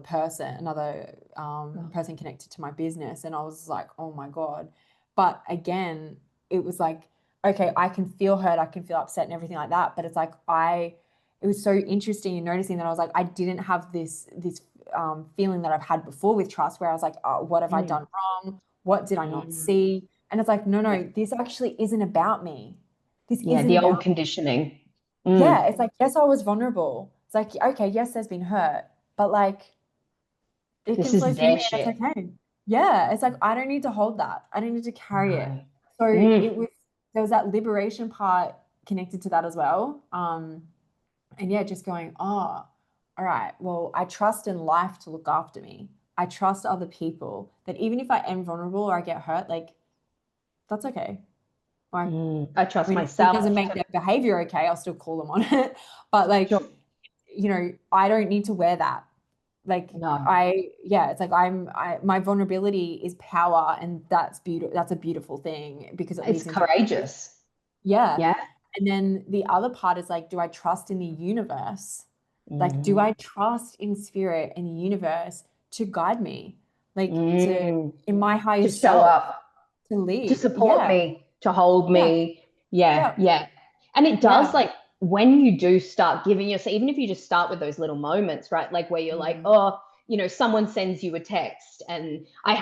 Oh,
person connected to my business, and I was like, oh my God. But again, it was like, okay, I can feel hurt, I can feel upset and everything like that, but it's like it was so interesting in noticing that I was like, I didn't have this feeling that I've had before with trust, where I was like, oh, what have I
mm,
done wrong? What did I not
mm,
see? And it's like, no,
yeah.
no, this actually isn't about me. This
Yeah.
isn't
The old
about
conditioning.
yeah,
Mm,
it's like, yes, I was vulnerable. It's like, okay, yes, there's been hurt, but like it
this
can
is
flow through
their
me and it's
shit.
okay. Yeah, it's like I don't need to hold that. I don't need to carry it.
No.
So
Mm,
there was that liberation part connected to that as well. And yeah, just going, oh, all right, well, I trust in life to look after me. I trust other people that even if I am vulnerable or I get hurt, like that's okay. Like,
I
I
trust
mean, it doesn't
myself
make
to
their behavior okay. I'll still call them on it. But like,
sure.
I don't need to wear that. Like
No.
yeah, it's like my vulnerability is power, and that's beautiful. That's a beautiful thing because it
It's
leads into
courageous.
yeah.
Yeah.
And then the other part is like, do I trust in the universe? Like, do
Hmm.
I trust in spirit and the universe to guide me? Like to
Mm.
in my
To
highest
show
self
up,
to
to
lead.
support
Yeah.
me, to hold
Yeah.
me. Yeah,
Yeah.
yeah. And it does
Yeah.
like when you do start giving yourself, even if you just start with those little moments, right? Like where you're like,
Mm.
oh, someone sends you a text, and I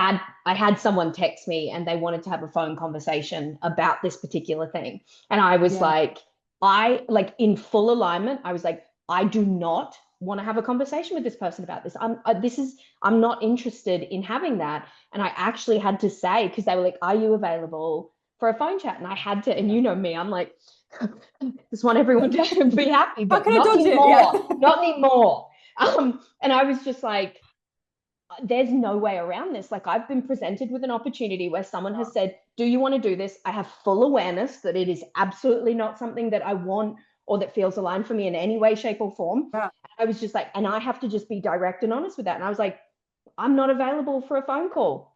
had someone text me and they wanted to have a phone conversation about this particular thing. And I was
Yeah.
like, I like in full alignment, I was like, I do not want to have a conversation with this person about this. I'm not interested in having that. And I actually had to say, because they were like, are you available for a phone chat? And I had to, and you know me, I'm like, just want everyone to be happy,
How
but
can I
not
dodge it? Yeah.
anymore, not anymore. And I was just like, there's no way around this. Like, I've been presented with an opportunity where someone has said, do you want to do this? I have full awareness that it is absolutely not something that I want or that feels aligned for me in any way, shape, or form.
Yeah.
I was just like, and I have to just be direct and honest with that. And I was like, I'm not available for a phone call.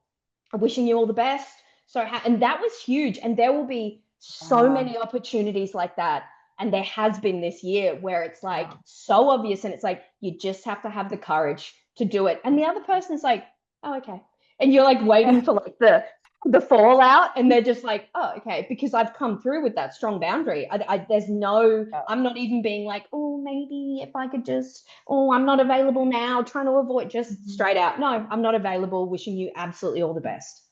I'm wishing you all the best. So, and that was huge. And there will be so
Yeah.
many opportunities like that. And there has been this year where it's like
Yeah.
so obvious, and it's like you just have to have the courage to do it. And the other person's like, oh, okay. And you're like waiting for like the fallout, and they're just like, oh, okay, because I've come through with that strong boundary. There's no,
Yeah.
I'm not even being like, oh, maybe if I could just, oh, I'm not available now, trying to avoid, just straight out, no, I'm not available, wishing you absolutely all the best.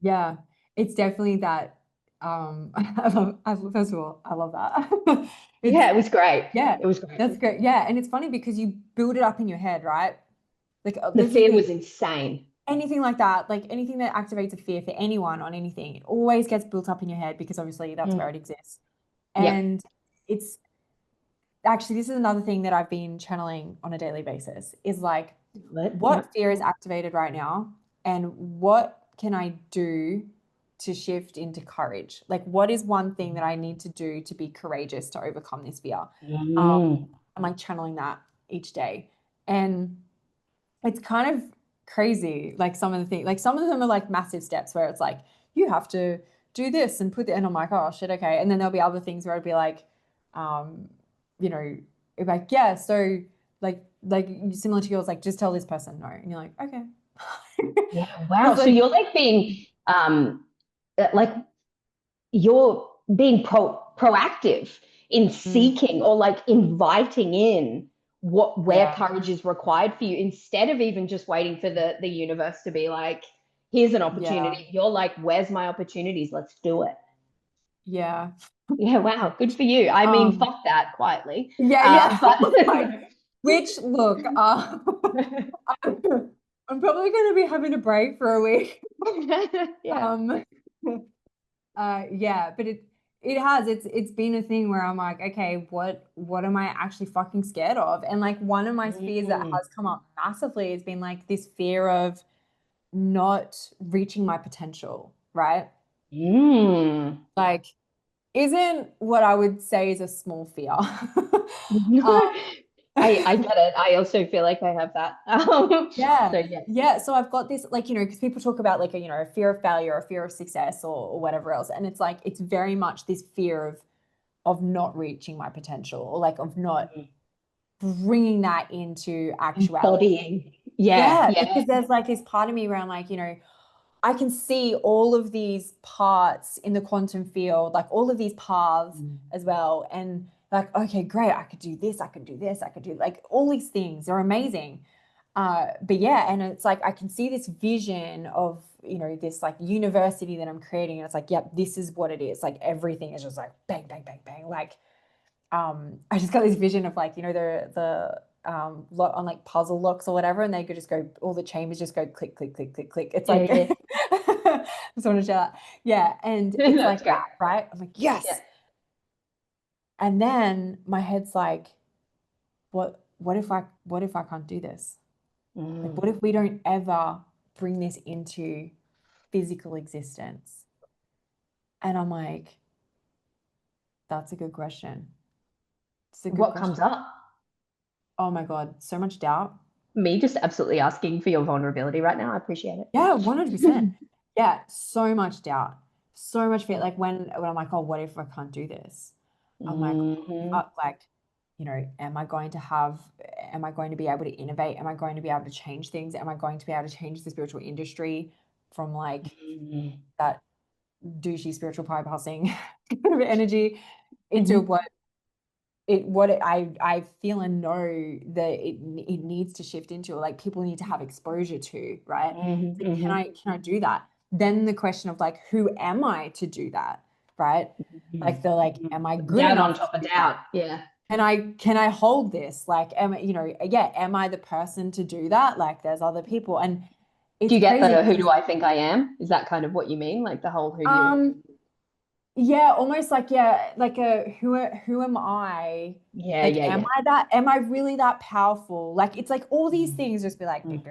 Yeah, it's definitely that. First of all, I love that. It's,
Yeah, it was great.
yeah,
It was great.
that's great. Yeah, and it's funny because you build it up in your head, right? Like
The fear
literally
was insane.
anything like that, like anything that activates a fear for anyone on anything, it always gets built up in your head because obviously that's where
Mm.
it exists.
Yep.
And it's actually, this is another thing that I've been channeling on a daily basis is like, what
Yep.
fear is activated right now and what can I do to shift into courage? Like, what is one thing that I need to do to be courageous to overcome this fear?
Mm.
I'm like channeling that each day. And it's kind of crazy. Like some of the things, like some of them are like massive steps where it's like, you have to do this and put it, and I'm like, oh shit, okay. And then there'll be other things where I'd be like, um, you know, like, yeah, so like similar to yours, like just tell this person no. And you're like, okay.
Yeah. Wow.
It's
So
like,
you're like being like you're being proactive in
mm,
seeking or like inviting in where
yeah,
courage is required for you, instead of even just waiting for the universe to be like, here's an
yeah,
opportunity. You're like, where's my opportunities? Let's do it.
yeah.
Yeah, wow, good for you. I mean,
Um,
fuck that quietly.
yeah, yeah.
But
Like, which look, I'm probably going to be having a break for a week.
yeah.
Um, yeah, but it's been a thing where I'm like, okay, what am I actually fucking scared of? And like one of my fears that
Mm.
has come up massively has been like this fear of not reaching my potential, right?
Mm.
Like isn't what I would say is a small fear. Um,
I get it. I also feel like I have that.
yeah.
So yeah.
Yeah. So I've got this, like, because people talk about like a fear of failure, a fear of success or whatever else. And it's like, it's very much this fear of not reaching my potential or like of not
Mm.
bringing that into actuality.
Embodying. Yeah,
Yeah,
yeah.
because there's like this part of me around like, I can see all of these parts in the quantum field, like all of these paths
Mm.
as well. And like, okay, great, I could do this, I could do this, I could do like all these things are amazing. But yeah, and it's like I can see this vision of, this like university that I'm creating. And it's like, yep, this is what it is. Like everything is just like bang, bang, bang, bang. Like I just got this vision of like, the lock on like puzzle locks or whatever, and they could just go, all the chambers just go click, click, click, click, click. It's
Yeah,
like
yeah.
just want to share that. Yeah. And it's
That's
like
great.
that, right? I'm like,
Yeah.
yes. And then my head's like, what if I can't do this? Like,
Mm.
what if we don't ever bring this into physical existence? And I'm like, that's a good question. It's a good
What
question.
comes up?
Oh my God, so much doubt.
Me just absolutely asking for your vulnerability right now. I appreciate
Yeah, 100%.
it.
Yeah, so much doubt, so much fear. Like when I'm like, oh, what if I can't do this? I'm like,
Hmm.
like, am I going to be able to innovate? Am I going to be able to change things? Am I going to be able to change the spiritual industry from like
Hmm.
that douchey spiritual bypassing kind of energy into
Hmm.
what? I feel and know that it needs to shift into, or like people need to have exposure to, right?
Mhm,
So
mhm,
can I do that? Then the question of like, who am I to do that? Right?
mhm,
Like the like,
mhm.
am I good
Doubt on
enough to
top of
do that?
doubt. Yeah.
Can I hold this? Like, yeah, am I the person to do that? Like there's other people. And
Do
it's
you get
crazy
the who
because
do I think I am? Is that kind of what you mean? Like the whole who do you?
um yeah, almost like, yeah, like a who am I?
Yeah,
Like,
yeah, yeah.
am I really that powerful? Like it's like all these
Mm,
things just be like
mm,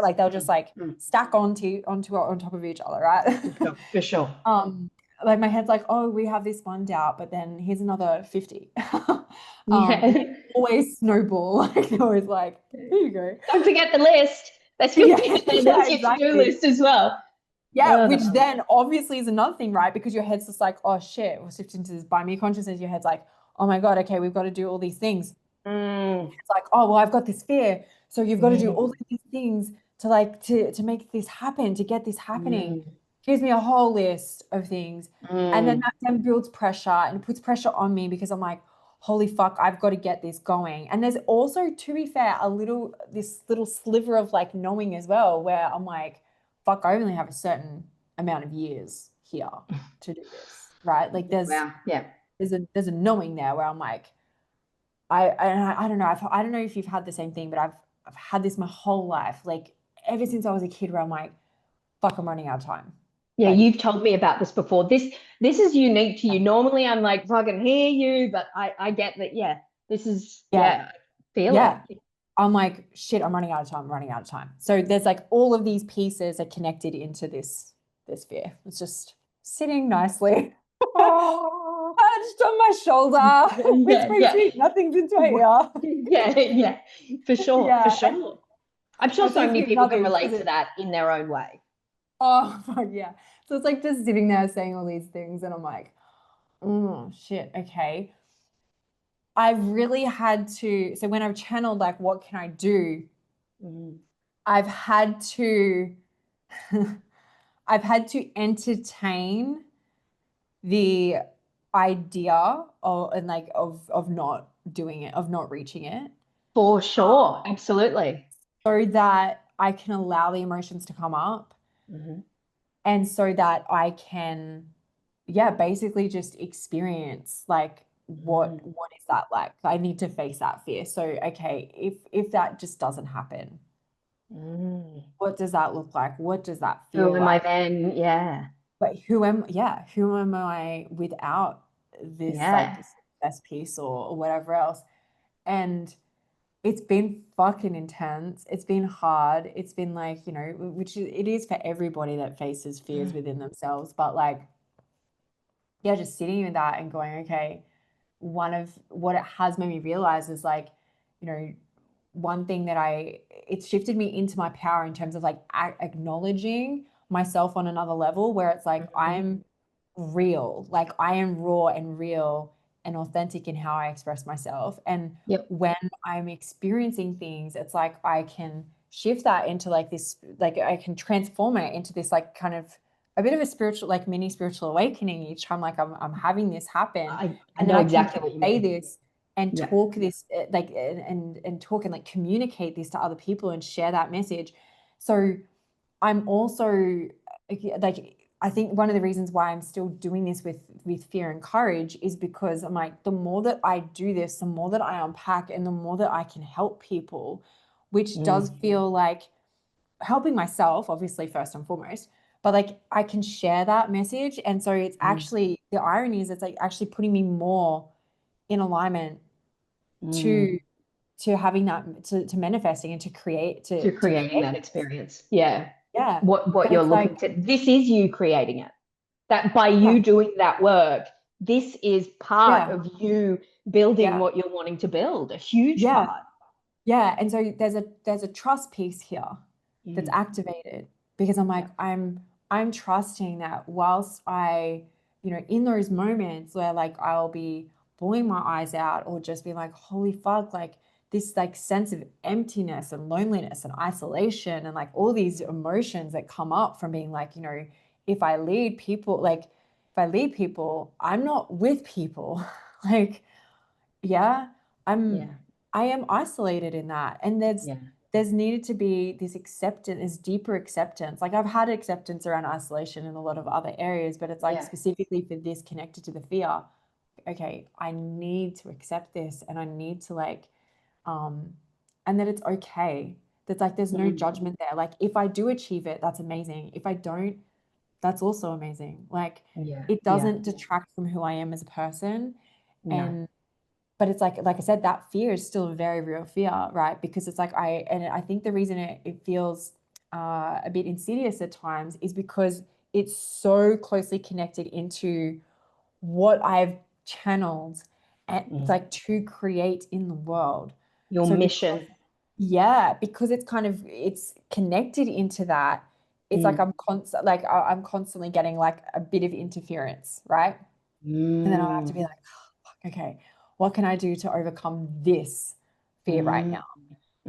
like they'll just
mm,
like
mm.
stack onto on top of each other, right?
For sure, for sure.
Um, like my head's like, oh, we have this one doubt, but then here's another 50. And
Yeah.
always snowball. Like they're always like, here you go.
Don't forget the list. There's
Yeah,
50 there.
yeah,
There's your to-do
exactly.
list as well.
Yeah,
Oh,
which
that's
then obviously is another thing, right? Because your head's just like, oh shit, we're shifting to this by me consciousness. Your head's like, oh my God, okay, we've got to do all these things.
mm,
It's like, oh well, I've got this fear. So you've got to do all
mm,
of these things to like to make this happen, to get this happening.
mm,
Gives me a whole list of things. And then
mm.
that then builds pressure and puts pressure on me because I'm like, holy fuck, I've got to get this going. And there's also, to be fair, this little sliver of like knowing as well, where I'm like, fuck, I only have a certain amount of years here to do this, right? Like
Wow. Yeah.
there's a knowing there where I'm like, I don't know, I don't know if you've had the same thing, but I've had this my whole life, like ever since I was a kid, where I'm like, fuck, I'm running out of time.
Yeah,
Like,
you've told me about this before. This is unique to you. Normally I'm like fucking hear you, but I get that, yeah. This is
yeah,
yeah, I feel it.
yeah. I'm like, shit, I'm running out of time, I'm running out of time. So there's like all of these pieces are connected into this fear. It's just sitting nicely,
Oh,
perched on my shoulder,
yeah,
whispering
yeah.
sweet nothings into my ear.
Yeah, yeah, for sure, for
Yeah.
sure. I'm sure
That's
so
so
many
sweet
people can
nothings because
relate to
it,
that in their own way.
oh, fuck yeah. So it's like just sitting there saying all these things, and I'm like, oh, shit, okay. I've really had to, so when I've channeled, like, what can I do?
Mm.
I've had to, I've had to entertain the idea of, and like, of not doing it, of not reaching it,
For sure, absolutely.
so that I can allow the emotions to come up,
Mhm,
and so that I can, yeah, basically just experience like
mhm,
what is that like? I need to face that fear. So okay, if that just doesn't happen,
mm.
what does that look like? What does that
Who
feel
am I
like?
then? Yeah,
But who am I without this like
yeah.
success piece or whatever else? And it's been fucking intense. It's been hard. It's been like, which it is for everybody that faces fears
Mm,
within themselves. But like, yeah, just sitting with that and going, okay, one of what it has made me realize is like, you know, one thing that it's shifted me into my power in terms of like acknowledging myself on another level where it's like
mhm.
I'm real, like I am raw and real and authentic in how I express myself. And
Yep.
when I'm experiencing things, it's like I can shift that into like this, like I can transform it into this like kind of a bit of a spiritual, like mini spiritual awakening each time like I'm having this happen.
I
And then
know
I can
exactly what you
say
mean.
this and
Yeah.
talk this like and talk and like communicate this to other people and share that message. So I'm also like, I think one of the reasons why I'm still doing this with fear and courage is because I'm like, the more that I do this, the more that I unpack and the more that I can help people, which does
Mm,
feel like helping myself, obviously, first and foremost, but like I can share that message. And so it's
mm,
actually, the irony is it's like actually putting me more in alignment
mm.
to having that, to manifesting and to create
To
to
creating
create
that
this.
experience. Yeah.
Yeah.
What
But
you're
it's like,
looking to, this is you creating it. That by
yeah,
you doing that work, this is part
yeah,
of you building
yeah,
what you're wanting to build, a huge
yeah,
part.
yeah. And so there's a trust piece here that's
Mm,
activated because I'm
yeah.
like, I'm trusting that whilst in those moments where like I'll be bawling my eyes out or just be like, holy fuck, like this like sense of emptiness and loneliness and isolation and like all these emotions that come up from being like, if I lead people, like if I lead people, I'm not with people. Like yeah, I'm
Yeah.
I am isolated in that. And
Yeah.
there's needed to be this acceptance, this deeper acceptance. Like I've had acceptance around isolation in a lot of other areas, but it's like
Yeah.
specifically for this connected to the fear. Okay, I need to accept this and I need to like um and that it's okay. That's like there's no
Mm.
judgment there. Like if I do achieve it, that's amazing. If I don't, that's also amazing. Like
Yeah.
it
Yeah.
doesn't detract from who I am as a person.
No.
And but it's like I said, that fear is still a very real fear, right? Because it's like I think the reason it feels a bit insidious at times is because it's so closely connected into what I've channeled and
Mm.
like to create in the world.
Your
So because
mission.
yeah, because it's kind of it's connected into that. It's like
Mm.
I'm constantly getting like a bit of interference, right? And then I'll have to be
Mm.
like, "Oh, fuck, okay, what can I do to overcome this fear right
Mm.
now?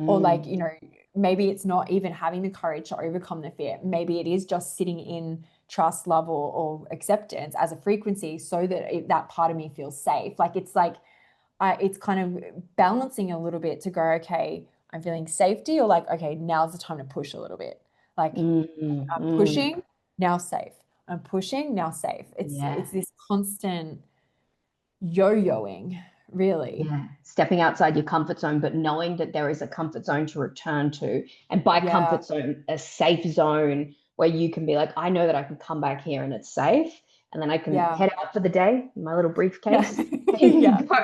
Or like,
Mm.
maybe it's not even having the courage to overcome the fear. Maybe it is just sitting in trust, love, or acceptance as a frequency so that that part of me feels safe. Like it's kind of balancing a little bit to go, okay, I'm feeling safety, or like, okay, now's the time to push a little bit. Like
Mm. Mm.
I'm
Mm.
pushing, now safe. I'm pushing, now safe.
Yeah.
It's this constant yo-yoing, really.
Yeah, stepping outside your comfort zone, but knowing that there is a comfort zone to return to. And by
Yeah,
comfort zone, a safe zone where you can be like, I know that I can come back here and it's safe. And then I can
yeah,
head out for the day in my little
yeah,
briefcase
yeah,
and go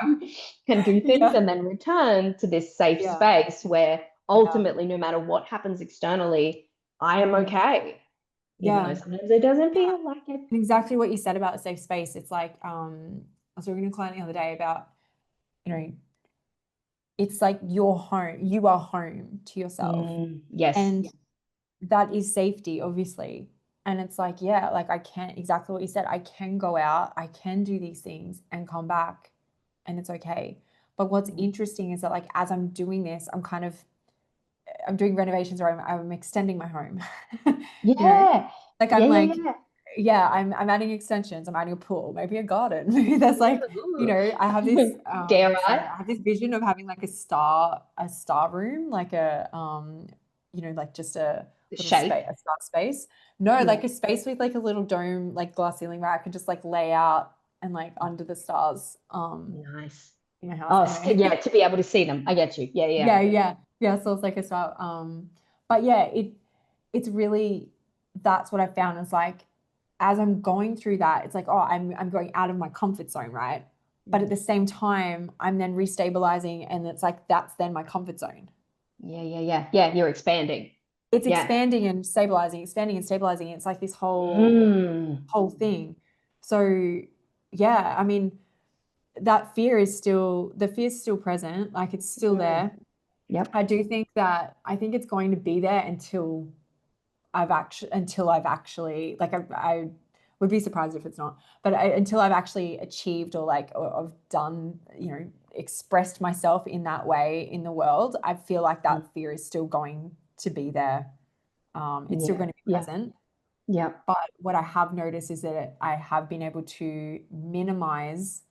and do things
yeah,
and then return to this safe
yeah,
space where
yeah.
ultimately, no matter what happens externally, I am
Mm,
okay, even though
yeah,
sometimes it doesn't
yeah.
feel like it.
And exactly what you said about the safe space. It's like, I was talking to a client the other day about, you know, it's like your home, you are home to yourself.
Yes.
And that is safety, obviously. And it's like, yeah, like I can't, exactly what you said, I can go out, I can do these things and come back and it's okay. But what's interesting is that like as I'm doing this, I'm doing renovations or I'm extending my home. You know,
Yeah.
like
Yeah,
I'm
yeah,
like,
yeah.
yeah, I'm adding extensions, I'm adding a pool, maybe a garden. Maybe there's like,
Ooh.
I have this
Dare
sorry,
I?
I have this vision of having like a star room, like like just a
The
little
shape.
space, a star space. No,
Yeah.
like a space with like a little dome, like glass ceiling where I could just like lay out and like under the stars
Nice.
in my house.
Oh,
Anyway.
yeah, to be able to see them. I get you. Yeah, yeah.
Yeah, yeah, yeah. So it's like a start. But yeah, it's really that's what I found is like as I'm going through that, it's like, oh, I'm going out of my comfort zone, right? But at
Mm.
the same time, I'm then restabilizing, and it's like that's then my comfort zone.
Yeah, yeah, yeah. Yeah, you're expanding.
It's
Yeah.
expanding and stabilizing, expanding and stabilizing. It's like this
Mm.
whole thing. So yeah, I mean, that fear is still the fear's still present, like it's still
Mm.
there.
Yep.
I think it's going to be there until I've actually like I would be surprised if it's not, but until I've actually achieved or like or I've done, expressed myself in that way in the world, I feel like
Mm.
that fear is still going to be there. It's still
Yeah.
going to be
Yeah.
present.
Yeah.
But what I have noticed is that I have been able to minimize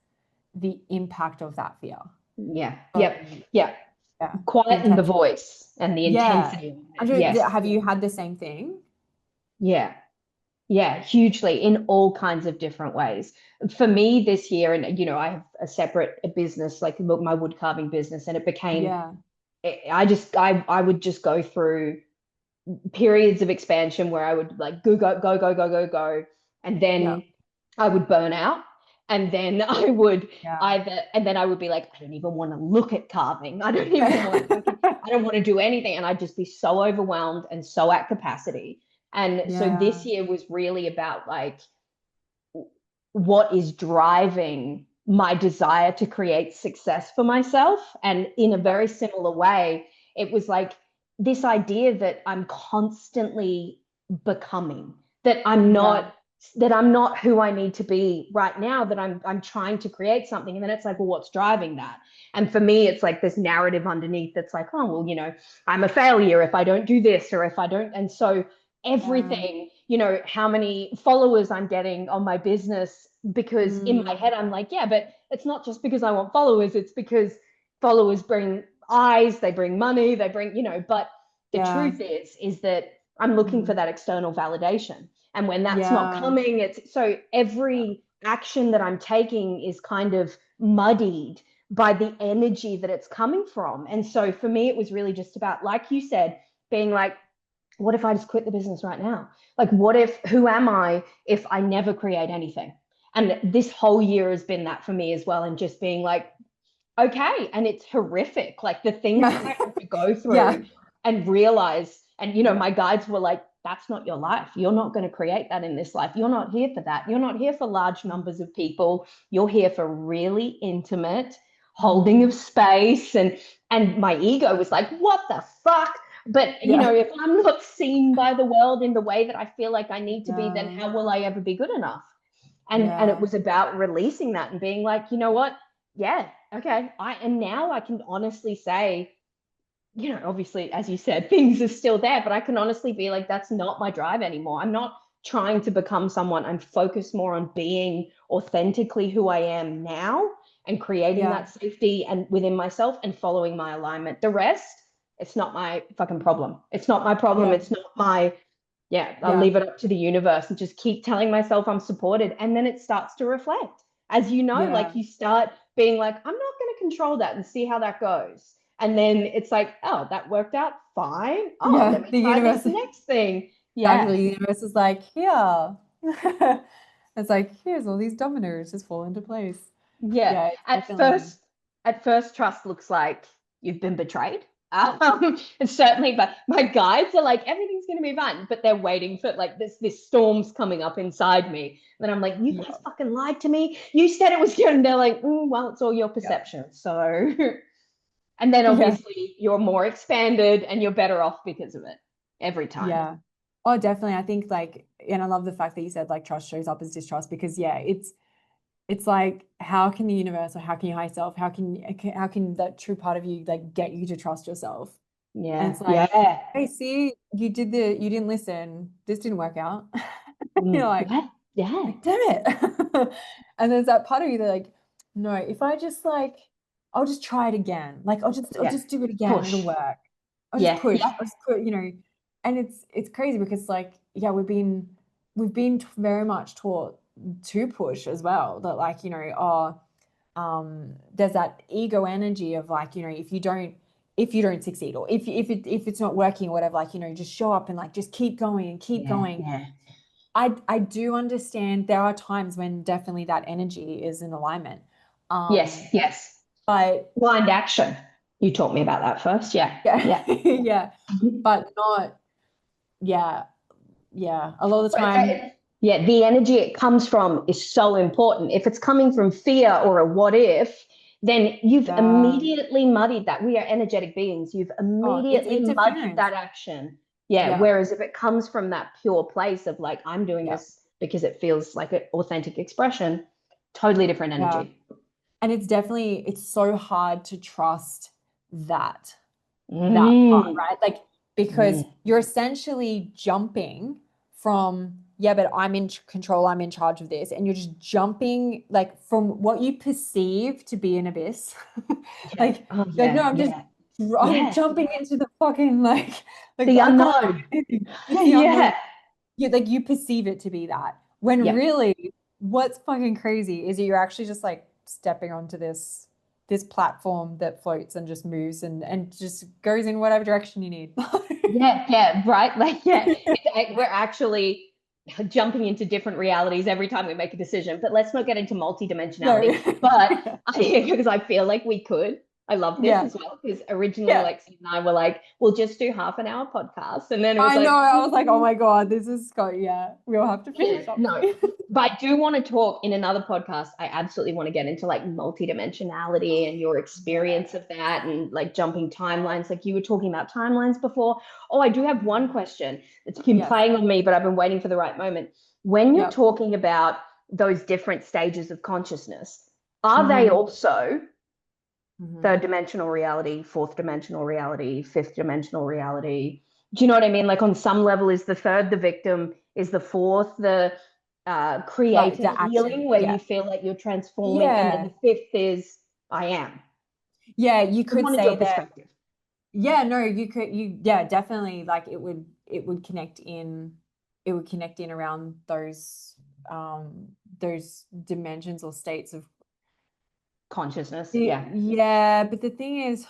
the impact of that fear.
Yeah.
So
Yep. Yeah.
yeah, the
Quieten the
intention.
voice and the
Yeah.
intensity of
I'm
it.
sure,
Yes.
have you had the same thing?
Yeah. Yeah, hugely in all kinds of different ways. For me this year, and I have a separate business, like my wood carving business, and it became
Yeah.
I would just go through periods of expansion where I would like go go go go go go go, and
Yeah.
then I would burn out, and then I would
Yeah.
either, and then I would be like, I don't even want to look at carving. I don't even want to.
Yeah.
I don't want to do anything, and I'd just be so overwhelmed and so at capacity. And so
Yeah.
this year was really about like what is driving my desire to create success for myself. And in a very similar way, it was like this idea that I'm constantly becoming, that I'm
Yeah.
not that I'm not who I need to be right now, that I'm trying to create something. And then it's like, well, what's driving that? And for me, it's like this narrative underneath that's like, oh, well, I'm a failure if I don't do this or if I don't. And so
Yeah.
everything, you know, how many followers I'm getting on my business, because in my head I'm like, yeah, but it's not just because I want followers, it's because followers bring eyes, they bring money, they bring, you know, but the
Yeah.
truth is that I'm looking for
Mhm.
that external validation. And when that's not
Yeah.
coming, it's so every action that I'm taking is kind of muddied by the energy that it's coming from. And so for me, it was really just about, like you said, being like, what if I just quit the business right now? Like, what if, who am I if I never create anything? And this whole year has been that for me as well. And just being like, okay. And it's horrific. Like the things that I
Yeah.
had to go
Yeah.
through and realize, and, you know, my guides were like, that's not your life. You're not going to create that in this life. You're not here for that. You're not here for large numbers of people. You're here for really intimate holding of
Mhm.
space. And my ego was like, what the fuck? But you know,
Yeah.
if I'm not seen by the world in the way that I feel like I need to be, then
Yeah.
how will I ever be good enough? And it
Yeah.
was about releasing that and being like, you know what? Yeah, okay. And now I can honestly say, you know, obviously, as you said, things are still there, but I can honestly be like, that's not my drive anymore. I'm not trying to become someone. I'm focused more on being authentically who I am now and creating
Yeah.
that safety and within myself and following my alignment. The rest, it's not my fucking problem. It's not my problem.
Yeah.
It's not my, yeah, I'll
Yeah.
leave it up to the universe and just keep telling myself I'm supported. And then it starts to reflect. As you know, like
Yeah.
you start being like, I'm not going to control that and see how that goes. And then it's like, oh, that worked out fine. Oh, let
Yeah.
me
The
try this
universe.
next thing. Yeah.
Exactly. The universe is like, here. It's like, here's all these dominoes just fall into place.
Yeah.
Yeah, it's
At
definitely.
first, at first, trust looks like you've been betrayed. And certainly, but my guides are like, everything's going to be fine, but they're waiting for like this storm's coming up inside me. And I'm like, you guys
Yeah.
fucking lied to me. You said it was good. And they're like, well, it's all your
Yeah.
perception. So, and then
Yeah.
obviously you're more expanded and you're better off because of it every time.
Yeah. Oh, definitely. I think like, and I love the fact that you said like trust shows up as distrust because yeah, it's like how can the universe or how can your higher self, how can that true part of you like get you to trust yourself? And
Yeah.
it's like,
Yeah.
hey, see, you didn't listen. This didn't work out. You're
Yeah. Yeah.
like, damn it. And there's that part of you that like, no, if I just like, I'll just try it again. Like I'll
Yeah.
just do it again. It'll
Push.
work.
Yeah.
I'll just put, you know, and it's crazy because like, yeah, we've been very much taught to push as well. That like, you know, there's that ego energy of like, you know, if you don't succeed or if it's not working or whatever, like, you know, just show up and like just keep going and keep
Yeah.
going.
Yeah.
I do understand there are times when definitely that energy is in alignment.
Yes.
Um,
Yes.
but
Blind action. You taught me about that first. Yeah.
yeah,
Yeah.
yeah,
Mhm.
but not, yeah, yeah. A lot of the
But,
time,
yeah, the energy it comes from is so important. If it's coming from fear or a what if, then you've
yeah.
immediately muddied that. We are energetic beings. You've
Oh, it's
immediately muddied
interference.
that action. Yeah.
Yeah,
Whereas if it comes from that pure place of like, I'm doing
yeah,
this because it feels like an authentic expression, totally different
yeah.
energy.
And it's so hard to trust that. That part,
Mm.
right? Like, because
Mm.
you're essentially jumping from, yeah, but I'm in control, I'm in charge of this. And you're just jumping like from what you perceive to be an abyss.
Yeah.
Like,
Oh,
you're like, no,
yeah. Yeah.
I'm
Yeah.
jumping into the fucking like
The
I can't do
unknown.
anything. It's the unknown.
Yeah.
You like you perceive it to be that. When
Yeah.
really what's fucking crazy is that you're actually just like stepping onto this platform that floats and just moves and just goes in whatever direction you need.
Yeah, yeah, right. Like, yeah, we're actually jumping into different realities every time we make a decision. But let's not get into
No.
multidimensionality. But because I feel like we could. I love this
Yeah.
as well because originally
Yeah.
Lexi and I were like, we'll just do half an hour podcast, and then it was
I know.
like,
I was like, oh my God, this is Scott. Yeah. We'll have to
yeah,
finish up
no.
soon.
But I do want to talk in another podcast. I absolutely want to get into like multidimensionality and your
Yeah.
experience of that and like jumping timelines. Like you were talking about timelines before. Oh, I do have one question that's been
Yes.
playing on me, but I've been waiting for the right moment. When you're
Yep.
talking about those different stages of consciousness, are they
Mm-hmm.
also
Mm-hmm.
third dimensional reality, fourth dimensional reality, fifth dimensional reality? Do you know what I mean? Like on some level, is the third the victim? Is the fourth the
Like
creator
the action.
healing, where
Yeah.
you feel like you're transforming, and then
Yeah.
the fifth is I am.
Yeah, you
Just
could
wanted your
say that.
perspective.
Yeah, no, yeah, definitely like it would connect in around those dimensions or states of
Consciousness. Yeah.
yeah, but the thing is,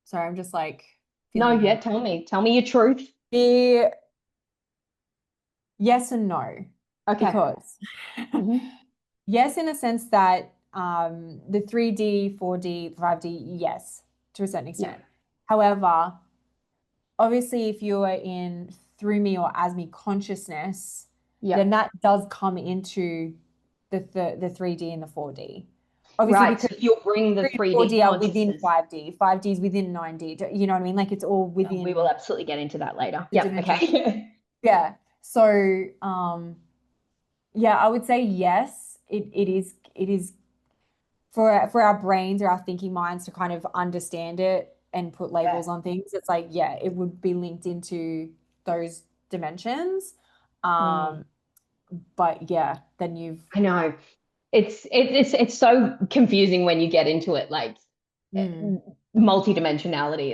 sorry, I'm just like
No,
feeling
yeah,
in
tell me. Tell me your truth.
the yes and no,
Okay.
because
Hmm.
yes, in a sense that the 3D, 4D, 5D, yes, to a certain
Yeah.
extent. However, obviously, if you are in through me or as me consciousness,
Yeah.
then that does come into the 3D and the 4D. Obviously,
Right.
because
So you'll bring the
3D,
3D
4D are within
consciousness.
5D, 5D is within 9D. You know what I mean? Like it's all
And we will
within
absolutely get into that later.
the
Yep.
dimensions.
Okay.
Yeah. So, yeah, I would say yes. It is for our brains or our thinking minds to kind of understand it and put
Yeah.
labels on things. It's like, yeah, it would be linked into those dimensions.
Mm.
Um, but yeah, then you've
I know. It's so confusing when you get into it, like
mm,
multidimensionality.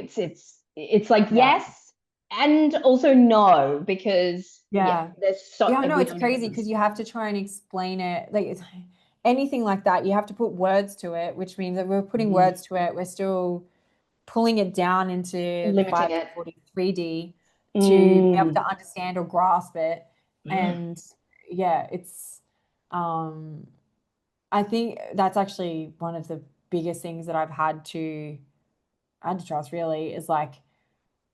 It's like
yeah,
yes and also no, because yeah,
yeah.
there's so
Yeah, I know
we
it's
don't even
crazy because you have to try and explain it. Like it's, anything like that, you have to put words to it, which means that we're putting
understand.
words to it. We're still pulling it down into
Limiting
5D,
it.
4D, 3D to be able
Mm.
to understand or grasp it.
Mm.
And yeah, it's um I think that's actually one of the biggest things that I had to trust really is like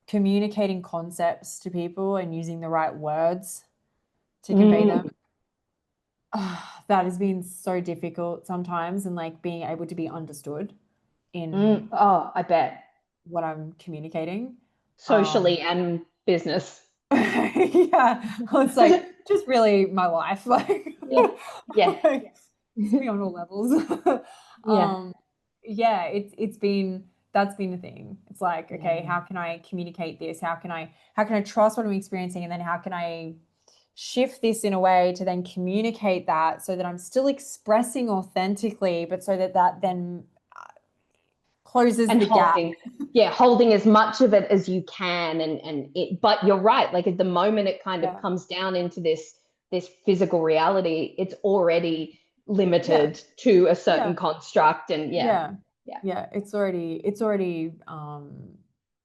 communicating concepts to people and using the right words to convey them.
Mm.
That has been so difficult sometimes and like being able to be understood
Mm.
in
Oh, I bet.
what I'm communicating.
Socially and business.
Yeah, it's like just really my life, like,
Yeah. Yeah.
like just be on all levels.
Yeah.
Um, yeah, it's been that's been the thing. It's like, okay,
Yeah.
how can I communicate this? How can I trust what I'm experiencing, and then how can I shift this in a way to then communicate that so that I'm still expressing authentically, but so that that then closes
And
the gap.
holding, yeah, holding as much of it as you can, and it, but you're right, like at the moment it kind of
Yeah,
comes down into this physical reality, it's already
yeah,
limited to a
yeah.
certain construct. And yeah.
Yeah.
Yeah.
Yeah,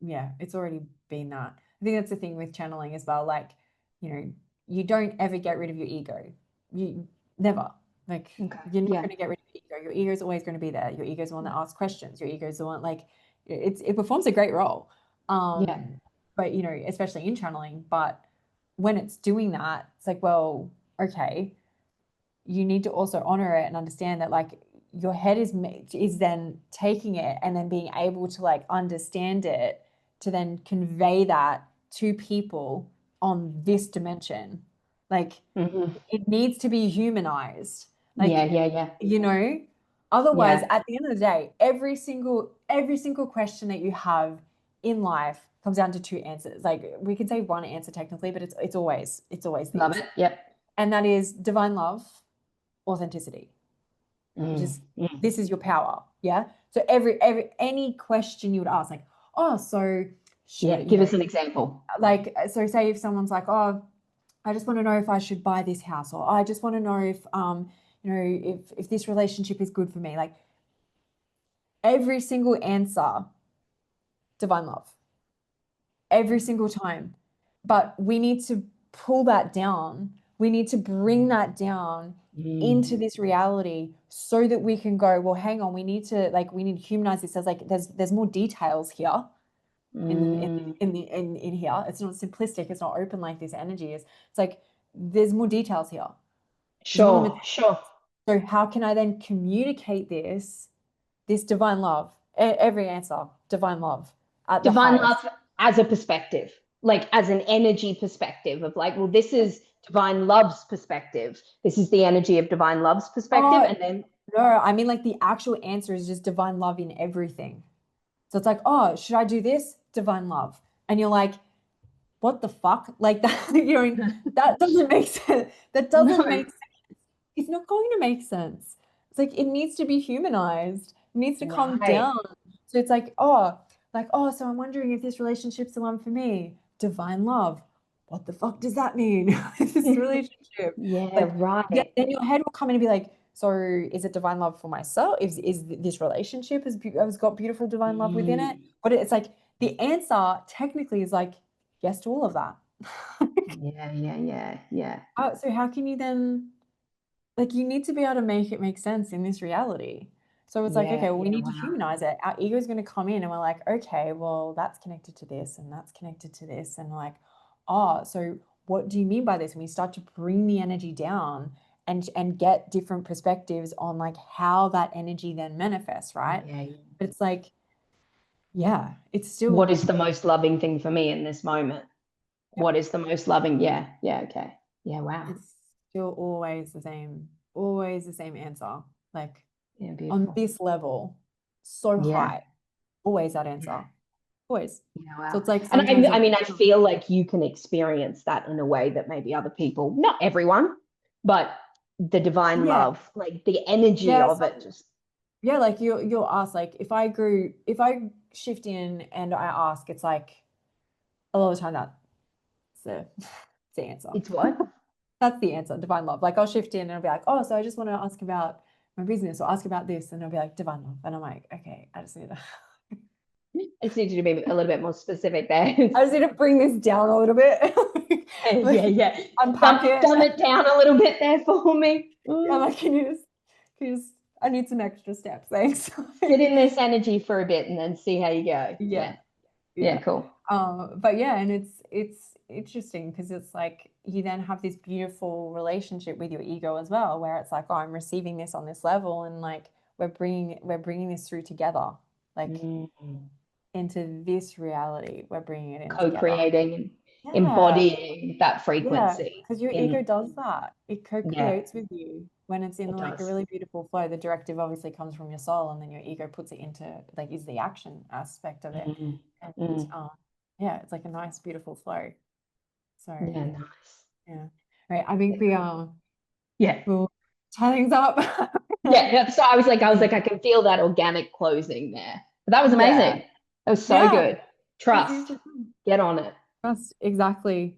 yeah, it's already been that. I think that's the thing with channeling as well. Like, you know, you don't ever get rid of your ego. You never. Like,
Okay.
you're not
Yeah.
going to get rid of your ego. Your ego is always going to be there. Your ego is the one that asks questions. Your ego is the one like it performs a great role.
Yeah.
But you know, especially in channeling, but when it's doing that, it's like, well, okay, you need to also honor it and understand that like your head is then taking it and then being able to like understand it to then convey that to people on this dimension. Like
Hmm.
it needs to be humanized.
Yeah.
Like,
Yeah. Yeah.
you know, otherwise
Yeah.
at the end of the day, every single question that you have in life comes down to two answers. Like we could say one answer technically, but it's always
Love
these.
it. Yep.
And that is divine love, authenticity.
Mm.
Just
Mm.
this is your power. Yeah. So any question you would ask, like, oh, so
Yeah,
should, you
give
know,
us an example.
like so say if someone's like, oh, I just want to know if I should buy this house, or I just want to know if you know, if this relationship is good for me. Like every single answer, divine love. Every single time. But we need to pull that down. We need to bring that down into
Mm.
this reality so that we can go, well, hang on, we need to like we need to humanize this as like there's more details here
Mm.
in here. It's not simplistic, it's not open like this energy is. It's like there's more details here. There's more
Sure.
limitations.
Sure.
So how can I then communicate this divine love? Every answer, divine love at the
Divine
highest.
love as a perspective, like as an energy perspective of like, well, this is divine love's perspective. This is the energy of divine love's perspective.
Oh,
And then,
no, I mean like the actual answer is just divine love in everything. So it's like, oh, should I do this? Divine love. And you're like, what the fuck? Like that, that doesn't make sense. That doesn't
No.
make sense. It's not going to make sense. It's like it needs to be humanized. It needs to calm
Right.
down. So it's like, oh, so I'm wondering if this relationship's the one for me. Divine love. What the fuck does that mean? This relationship.
Yeah,
Like,
right.
then your head will come in and be like, so is it divine love for myself? Is this relationship has got beautiful divine love within it?
Mm.
But it's like the answer technically is like yes to all of that.
Yeah, yeah, yeah, yeah.
So how can you then like you need to be able to make it make sense in this reality. So it's like,
Yeah,
okay, well, we
yeah,
need to
wow.
humanize it. Our ego is going to come in and we're like, okay, well, that's connected to this and that's connected to this. And we're like, oh, so what do you mean by this? And we start to bring the energy down and get different perspectives on like how that energy then manifests, right?
Yeah, yeah.
But it's like, yeah, it's
What
still
is the most loving thing for me in this moment?
yeah,
What is the most loving? Yeah, yeah, okay. Yeah, wow.
it's still always the same answer. Like
Yeah,
on
beautiful.
this level, so
Yeah,
high, always that
yeah,
answer. Always.
yeah,
So
wow.
it's like
And
sometimes
I
I'll
mean, I feel like you can experience that in a way that maybe other people, not everyone, but the divine
yeah,
love, like the energy
yeah,
of it, just
yeah, like you'll ask like if I shift in and I ask, it's like a lot of the time that's the, it's the answer.
it's what?
That's the answer, divine love. Like I'll shift in and I'll be like, oh, so I just want to ask about my business or ask about this, and I'll be like, divine love. And I'm like, okay, I just need to
I just need you to be a little bit more specific there.
I just need to bring this down a little bit.
Yeah,
Like
yeah.
unpack it.
Dumb it down a little bit there for me.
I'm
Ooh.
like, can you just, I need some extra steps, thanks.
Sit in this energy for a bit and then see how you go.
Yeah,
Yeah. Yeah,
yeah.
cool.
But yeah, and it's interesting because it's like you then have this beautiful relationship with your ego as well, where it's like, oh, I'm receiving this on this level, and like we're bringing this through together, like
Mm.
into this reality. We're bringing it in together.
Co-creating and
Yeah,
embodying that
yeah,
frequency
because your ego
in,
does that. It
yeah,
co-creates with you when it's in
it
like a
does.
really beautiful flow. The directive obviously comes from your soul, and then your ego puts it into like is the action aspect of it.
Mm.
And
Mm.
yeah, it's like a nice, beautiful flow. So
Yeah, nice.
yeah. Right. I
Yeah,
think we
cool. Yeah.
will tie things up.
Yeah. So I was
Yeah.
like, I can feel that organic closing there. But that was
Yeah.
amazing. That was so
Yeah.
good.
So
Trust.
seriously,
Get on it.
trust exactly.